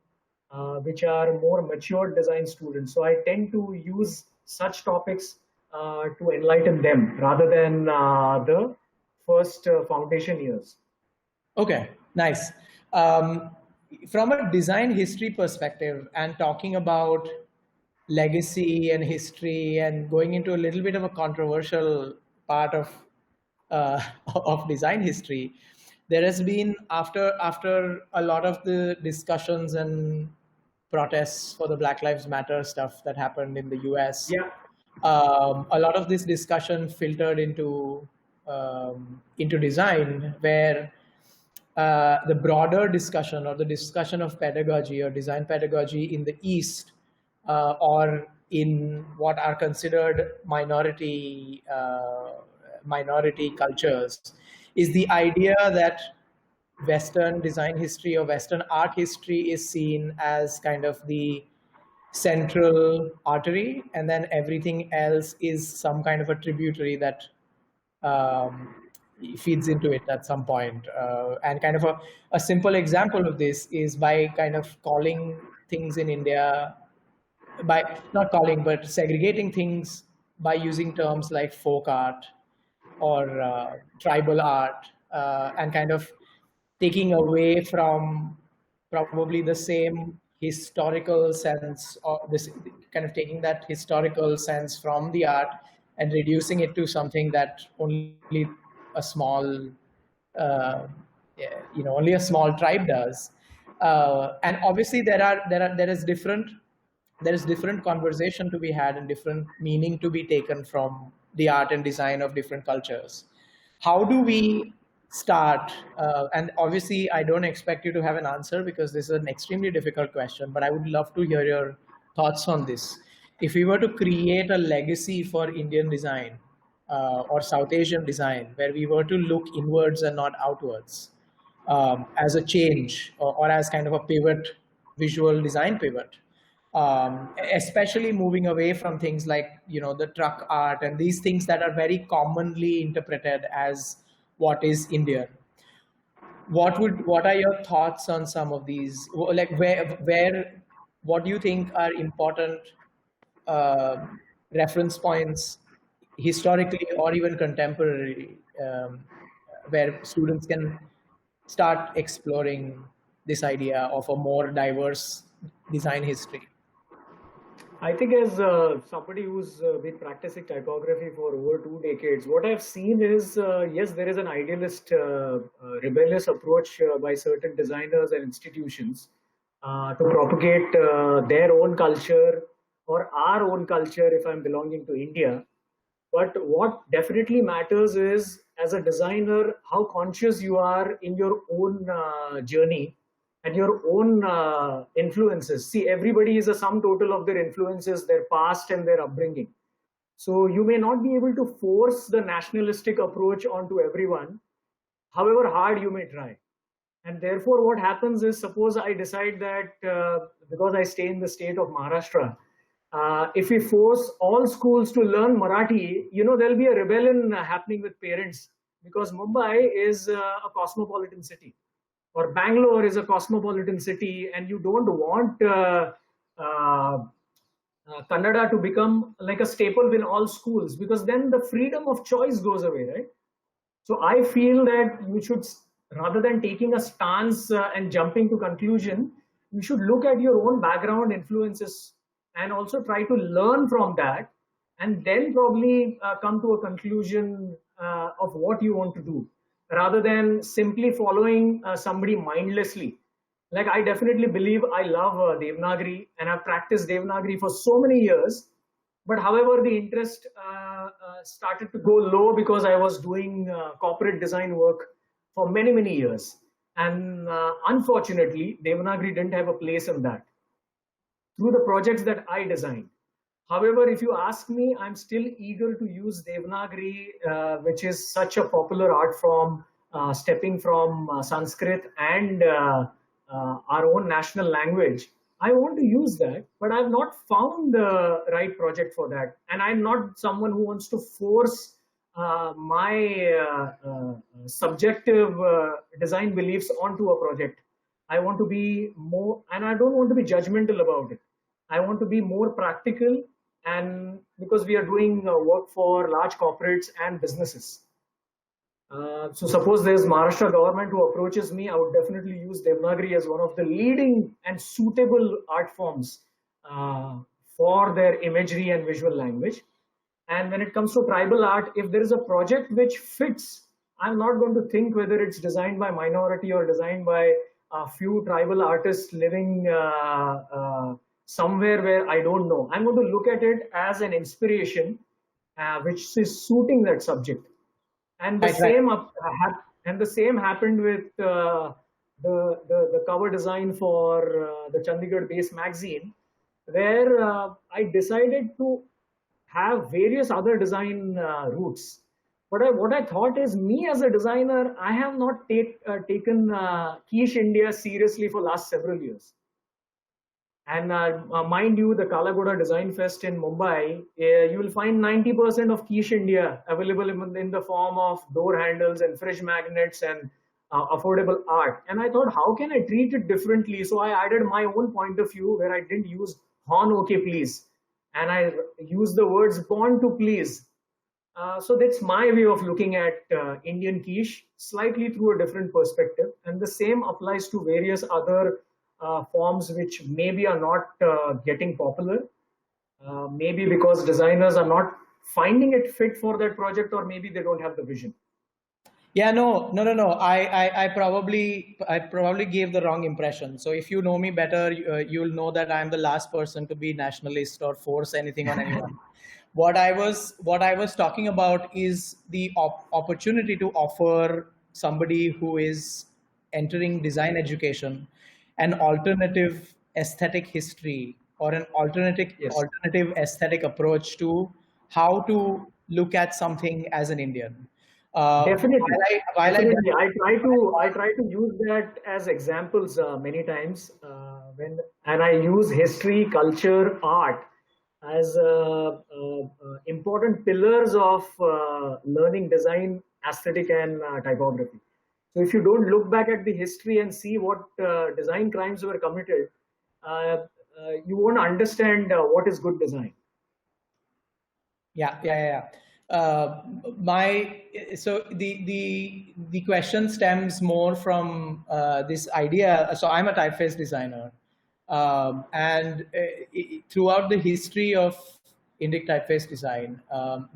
which are more mature design students. So I tend to use such topics to enlighten them rather than the first foundation years. Okay, nice. From a design history perspective and talking about legacy and history and going into a little bit of a controversial part of of design history, there has been after a lot of the discussions and protests for the Black Lives Matter stuff that happened in the US. Yeah. A lot of this discussion filtered into design, where the broader discussion or the discussion of pedagogy or design pedagogy in the East, or in what are considered minority cultures, is the idea that Western design history or Western art history is seen as kind of the central artery, and then everything else is some kind of a tributary that um, feeds into it at some point. And kind of a simple example of this is by kind of calling things in India, by not calling, but segregating things by using terms like folk art or tribal art, and kind of taking away from probably the same historical sense, or this kind of taking that historical sense from the art and reducing it to something that only a small only a small tribe does. And obviously there is different conversation to be had and different meaning to be taken from the art and design of different cultures. How do we start? And obviously, I don't expect you to have an answer because this is an extremely difficult question, but I would love to hear your thoughts on this. If we were to create a legacy for Indian design or South Asian design, where we were to look inwards and not outwards, as a change, or as kind of a pivot, visual design pivot, especially moving away from things like the truck art and these things that are very commonly interpreted as what is Indian. What are your thoughts on some of these? Like where what do you think are important reference points historically or even contemporary, where students can start exploring this idea of a more diverse design history? I think as somebody who's been practicing typography for over 2 decades, what I've seen is, yes, there is an idealist, rebellious approach by certain designers and institutions to propagate their own culture or our own culture if I'm belonging to India. But what definitely matters is, as a designer, how conscious you are in your own journey and your own influences. See, everybody is a sum total of their influences, their past, and their upbringing. So you may not be able to force the nationalistic approach onto everyone, however hard you may try. And therefore, what happens is, suppose I decide that because I stay in the state of Maharashtra, if we force all schools to learn Marathi, there'll be a rebellion happening with parents, because Mumbai is a cosmopolitan city, or Bangalore is a cosmopolitan city, and you don't want Kannada to become like a staple in all schools, because then the freedom of choice goes away, right? So I feel that you should, rather than taking a stance and jumping to conclusion, you should look at your own background influences and also try to learn from that, and then probably come to a conclusion of what you want to do, rather than simply following somebody mindlessly. Like, I definitely believe, I love Devanagari, and I've practiced Devanagari for so many years. But however, the interest started to go low because I was doing corporate design work for many, many years. And unfortunately, Devanagari didn't have a place in that through the projects that I designed. However, if you ask me, I'm still eager to use Devanagari, which is such a popular art form, stepping from Sanskrit and our own national language. I want to use that, but I've not found the right project for that. And I'm not someone who wants to force my subjective design beliefs onto a project. I want to be more, and I don't want to be judgmental about it. I want to be more practical, and because we are doing work for large corporates and businesses. So suppose there's Maharashtra government who approaches me, I would definitely use Devanagari as one of the leading and suitable art forms for their imagery and visual language. And when it comes to tribal art, if there is a project which fits, I'm not going to think whether it's designed by minority or designed by a few tribal artists living somewhere where I don't know. I'm going to look at it as an inspiration which is suiting that subject. And the same happened with the cover design for the Chandigarh-based magazine, where I decided to have various other design routes. But what I thought is, me as a designer, I have not taken Quiche India seriously for last several years. And mind you, the Kalagoda Design Fest in Mumbai, you will find 90% of Quiche India available in the form of door handles and fridge magnets and affordable art. And I thought, how can I treat it differently? So I added my own point of view, where I didn't use "Horn okay please," and I used the words "born to please." So that's my way of looking at Indian quiche, slightly through a different perspective. And the same applies to various other forms which maybe are not getting popular, maybe because designers are not finding it fit for that project, or maybe they don't have the vision. Yeah, no. I probably gave the wrong impression. So if you know me better, you'll know that I'm the last person to be nationalist or force anything on anyone. What I was talking about is the opportunity to offer somebody who is entering design education an alternative aesthetic history, or an alternative aesthetic approach to how to look at something as an Indian. Definitely. I try to use that as examples many times and I use history, culture, art as important pillars of learning design, aesthetic, and typography. So if you don't look back at the history and see what design crimes were committed, you won't understand what is good design. Yeah. So the question stems more from this idea. So I'm a typeface designer. Throughout the history of Indic typeface design,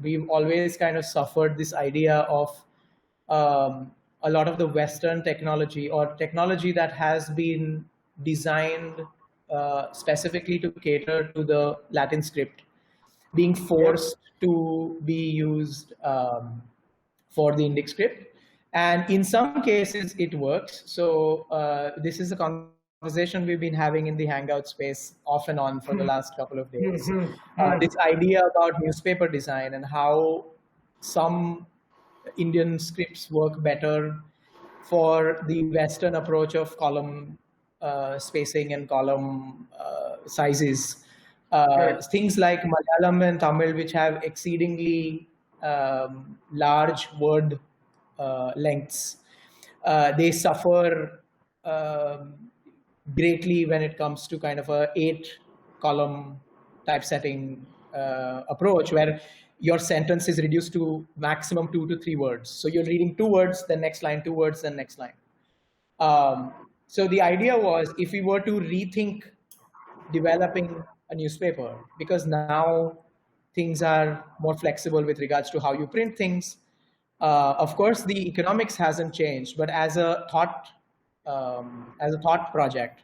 we've always kind of suffered this idea of a lot of the Western technology or technology that has been designed specifically to cater to the Latin script being forced to be used for the Indic script. And in some cases, it works. So this is a conversation we've been having in the Hangout space off and on for the last couple of days. This idea about newspaper design and how some Indian scripts work better for the Western approach of column spacing and column sizes. Things like Malayalam and Tamil, which have exceedingly large word lengths, they suffer greatly when it comes to kind of a 8-column typesetting approach, where your sentence is reduced to maximum 2 to 3 words. So you're reading 2 words, then next line, 2 words, then next line. So the idea was, if we were to rethink developing a newspaper, because now things are more flexible with regards to how you print things. Of course, the economics hasn't changed, but as a thought project,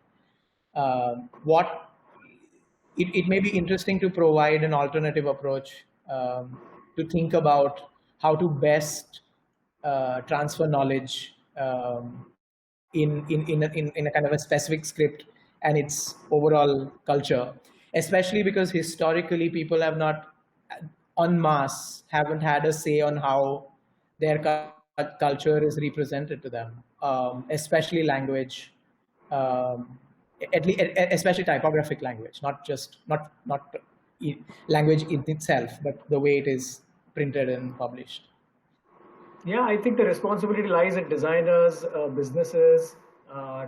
it may be interesting to provide an alternative approach to think about how to best transfer knowledge in a kind of a specific script and its overall culture, especially because historically people have not en masse haven't had a say on how their culture is represented to them, especially language, especially typographic language, not language in itself, but the way it is printed and published. Yeah, I think the responsibility lies at designers, businesses,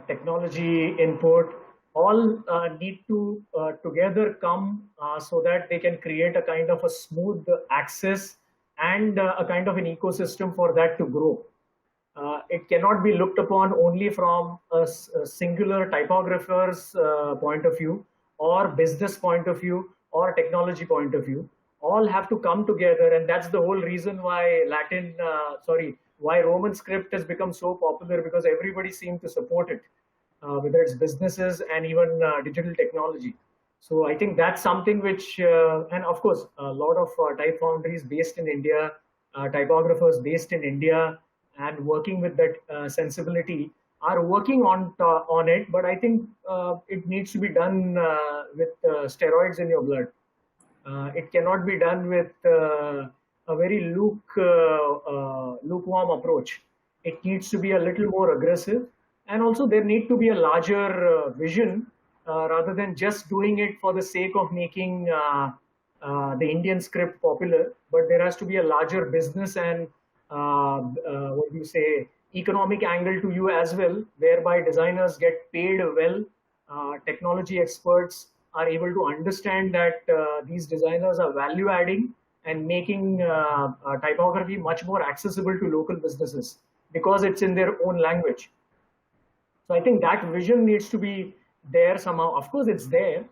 technology input. All need to together come so that they can create a kind of a smooth access and a kind of an ecosystem for that to grow. It cannot be looked upon only from a singular typographer's point of view, or business point of view, or technology point of view. All have to come together, and that's the whole reason why why Roman script has become so popular, because everybody seemed to support it, whether it's businesses and even digital technology. So I think that's something which, and of course, a lot of type foundries based in India, typographers based in India, and working with that sensibility are working on it. But I think it needs to be done with steroids in your blood. It cannot be done with a very lukewarm approach. It needs to be a little more aggressive, and also there need to be a larger vision rather than just doing it for the sake of making the Indian script popular. But there has to be a larger business and economic angle to you as well, whereby designers get paid well, technology experts are able to understand that these designers are value adding and making typography much more accessible to local businesses because it's in their own language. So I think that vision needs to be there somehow. Of course, it's there,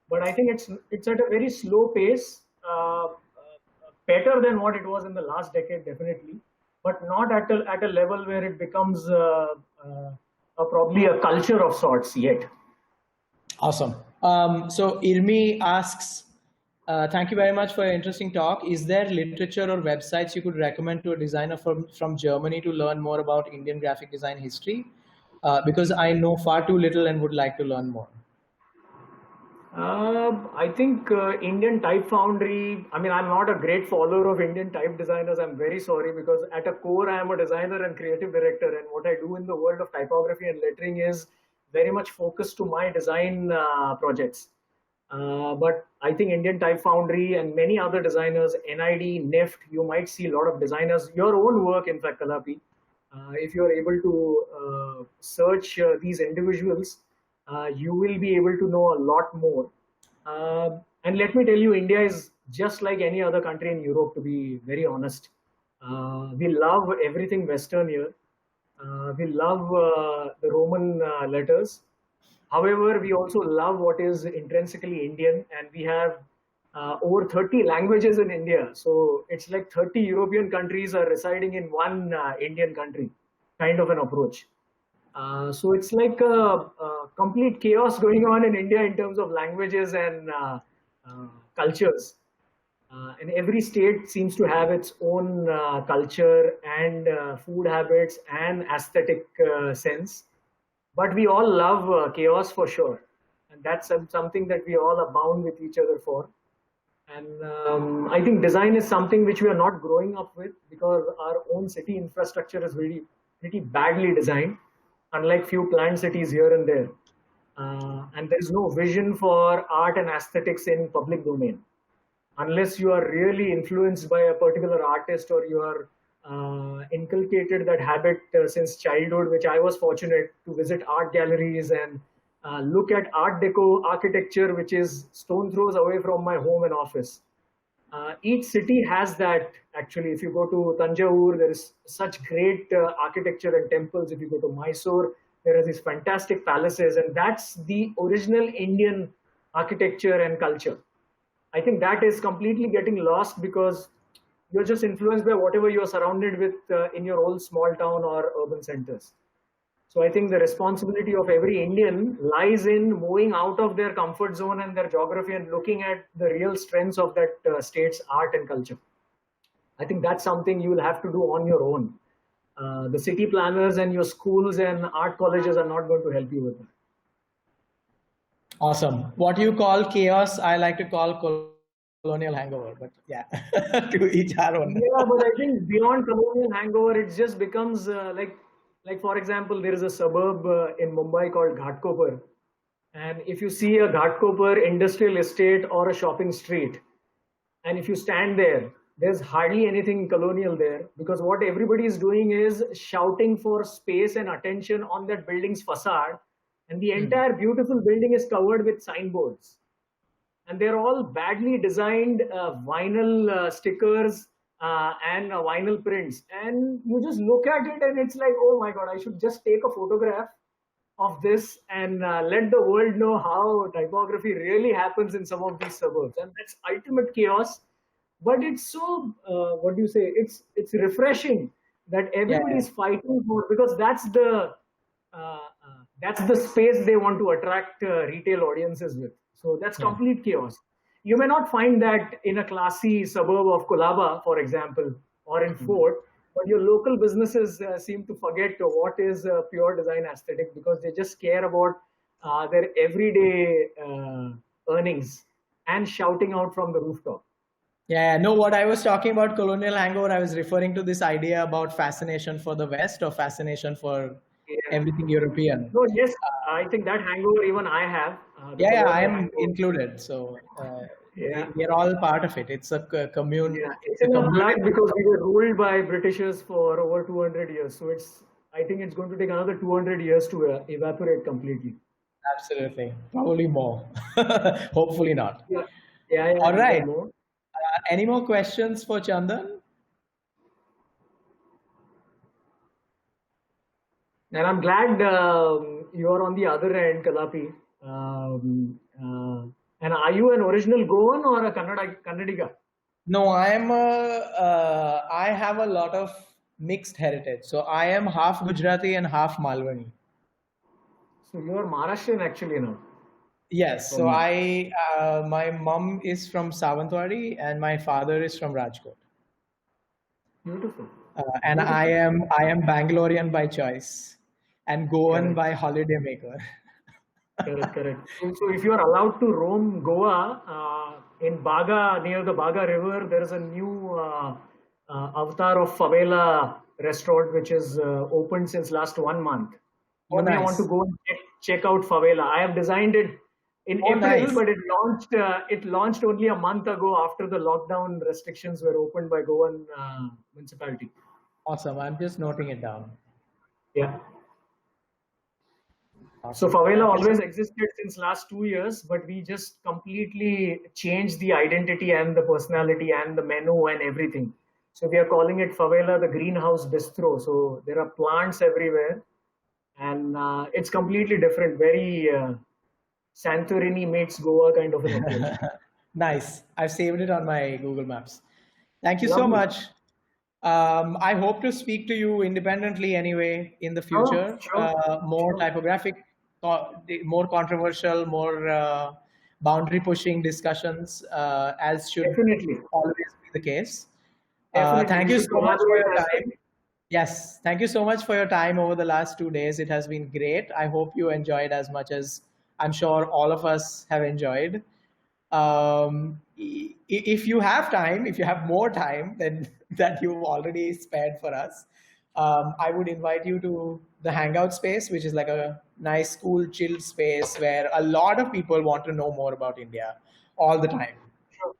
but I think it's at a very slow pace, better than what it was in the last decade, definitely, but not at a level where it becomes probably a culture of sorts yet. Awesome. So Irmi asks, thank you very much for your interesting talk. Is there literature or websites you could recommend to a designer from Germany to learn more about Indian graphic design history? Because I know far too little and would like to learn more. I think Indian Type Foundry, I mean, I'm not a great follower of Indian type designers. I'm very sorry, because at a core, I am a designer and creative director. And what I do in the world of typography and lettering is very much focused to my design projects. But I think Indian Type Foundry and many other designers, NID, NIFT, you might see a lot of designers, your own work, in fact, Kalapi. If you're able to search these individuals, you will be able to know a lot more. And let me tell you, India is just like any other country in Europe, to be very honest. We love everything Western here. We love the Roman letters. However, we also love what is intrinsically Indian, and we have over 30 languages in India. So it's like 30 European countries are residing in one Indian country, kind of an approach. So it's like a complete chaos going on in India in terms of languages and cultures. And every state seems to have its own culture and food habits and aesthetic sense. But we all love chaos for sure. And that's something that we all are bound with each other for. And I think design is something which we are not growing up with because our own city infrastructure is really pretty badly designed, unlike few planned cities here and there. And there is no vision for art and aesthetics in public domain. Unless you are really influenced by a particular artist or you are inculcated that habit since childhood, which I was fortunate to visit art galleries and look at Art Deco architecture, which is stone throws away from my home and office. Each city has that. Actually, if you go to Tanjavur, there is such great architecture and temples. If you go to Mysore, there are these fantastic palaces, and that's the original Indian architecture and culture. I think that is completely getting lost because you're just influenced by whatever you're surrounded with in your own small town or urban centers. So I think the responsibility of every Indian lies in moving out of their comfort zone and their geography and looking at the real strengths of that state's art and culture. I think that's something you will have to do on your own. The city planners and your schools and art colleges are not going to help you with that. Awesome. What you call chaos, I like to call colonial hangover, but yeah, to each our own. Yeah, but I think beyond colonial hangover, it just becomes like for example, there is a suburb in Mumbai called Ghatkopar. And if you see a Ghatkopar industrial estate or a shopping street, and if you stand there, there's hardly anything colonial there because what everybody is doing is shouting for space and attention on that building's facade. And the entire beautiful building is covered with signboards. And they're all badly designed vinyl stickers and vinyl prints. And you just look at it and it's like, oh my God, I should just take a photograph of this and let the world know how typography really happens in some of these suburbs. And that's ultimate chaos. But it's so, what do you say? It's refreshing that everybody is fighting for, because that's the space they want to attract retail audiences with. So that's complete chaos. You may not find that in a classy suburb of Colaba, for example, or in Fort, but your local businesses seem to forget what is pure design aesthetic because they just care about their everyday earnings and shouting out from the rooftop. Yeah, no, what I was talking about colonial hangover, I was referring to this idea about fascination for the West or fascination for everything European. No, yes, I think that hangover even I have. I am included. So we are all part of it. It's a commune. Yeah, it's in our blood because we were ruled by Britishers for over 200 years. So I think it's going to take another 200 years to evaporate completely. Absolutely. Probably more. Hopefully not. Yeah, all right. Any more questions for Chandan? And I'm glad you're on the other end, Kalapi. And are you an original Goan or a Kannadiga? No, I have a lot of mixed heritage. So I am half Gujarati and half Malwani. So you're Maharashtrian actually now? Yes. So my mom is from Sawantwadi and my father is from Rajkot. Beautiful. And I am Bangalorean by choice and Goan by holiday maker. Correct. So if you are allowed to roam Goa, in Baga, near the Baga River, there is a new avatar of favela restaurant which is opened since last 1 month. You may want to go and check out favela. I have designed it in April, but it launched only a month ago after the lockdown restrictions were opened by Goan municipality. Awesome. I'm just noting it down. Yeah. So favela always existed since last 2 years, but we just completely changed the identity and the personality and the menu and everything. So we are calling it favela the greenhouse bistro. So there are plants everywhere, and it's completely different, very Santorini meets Goa kind of an approach. Nice. I've saved it on my Google Maps. Thank you so Lovely. much. I hope to speak to you independently anyway in the Oh, future. sure. More Sure. typographic, more controversial, more boundary pushing discussions, as should Definitely. always be the case. Definitely. Thank We you should so much for collaborate your as well. time. Yes, thank you so much for your time over the last 2 days. It has been great. I hope you enjoyed as much as I'm sure all of us have enjoyed. If you have time, if you have more time than that you've already spared for us, I would invite you to the Hangout space, which is like a nice, cool, chilled space where a lot of people want to know more about India all the time. Sure.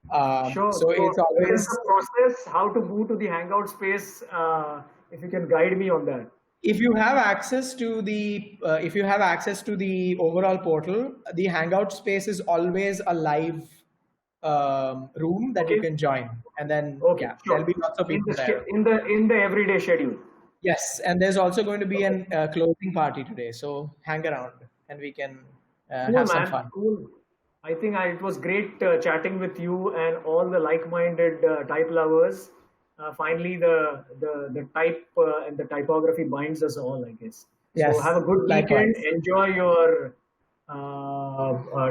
Sure. So So, it's what is always, the process? How to move to the Hangout space? If you can guide me on that. if you have access to the overall portal, the Hangout space is always a live room that you Okay. can join, and then Okay. yeah, there'll Sure. be lots of In people the there. in the everyday schedule. Yes, and there's also going to be Okay. an closing party today, so hang around and we can Cool, have some man. fun. Cool. I think it was great chatting with you and all the like-minded type lovers. Finally, the type and the typography binds us all, I guess. So have Yes, a good weekend. likewise. Enjoy your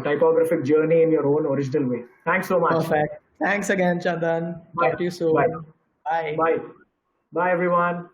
typographic journey in your own original way. Thanks so much. Perfect. Thanks again, Chandan. Bye. Talk to you Bye. soon. Bye. Bye. Bye, everyone.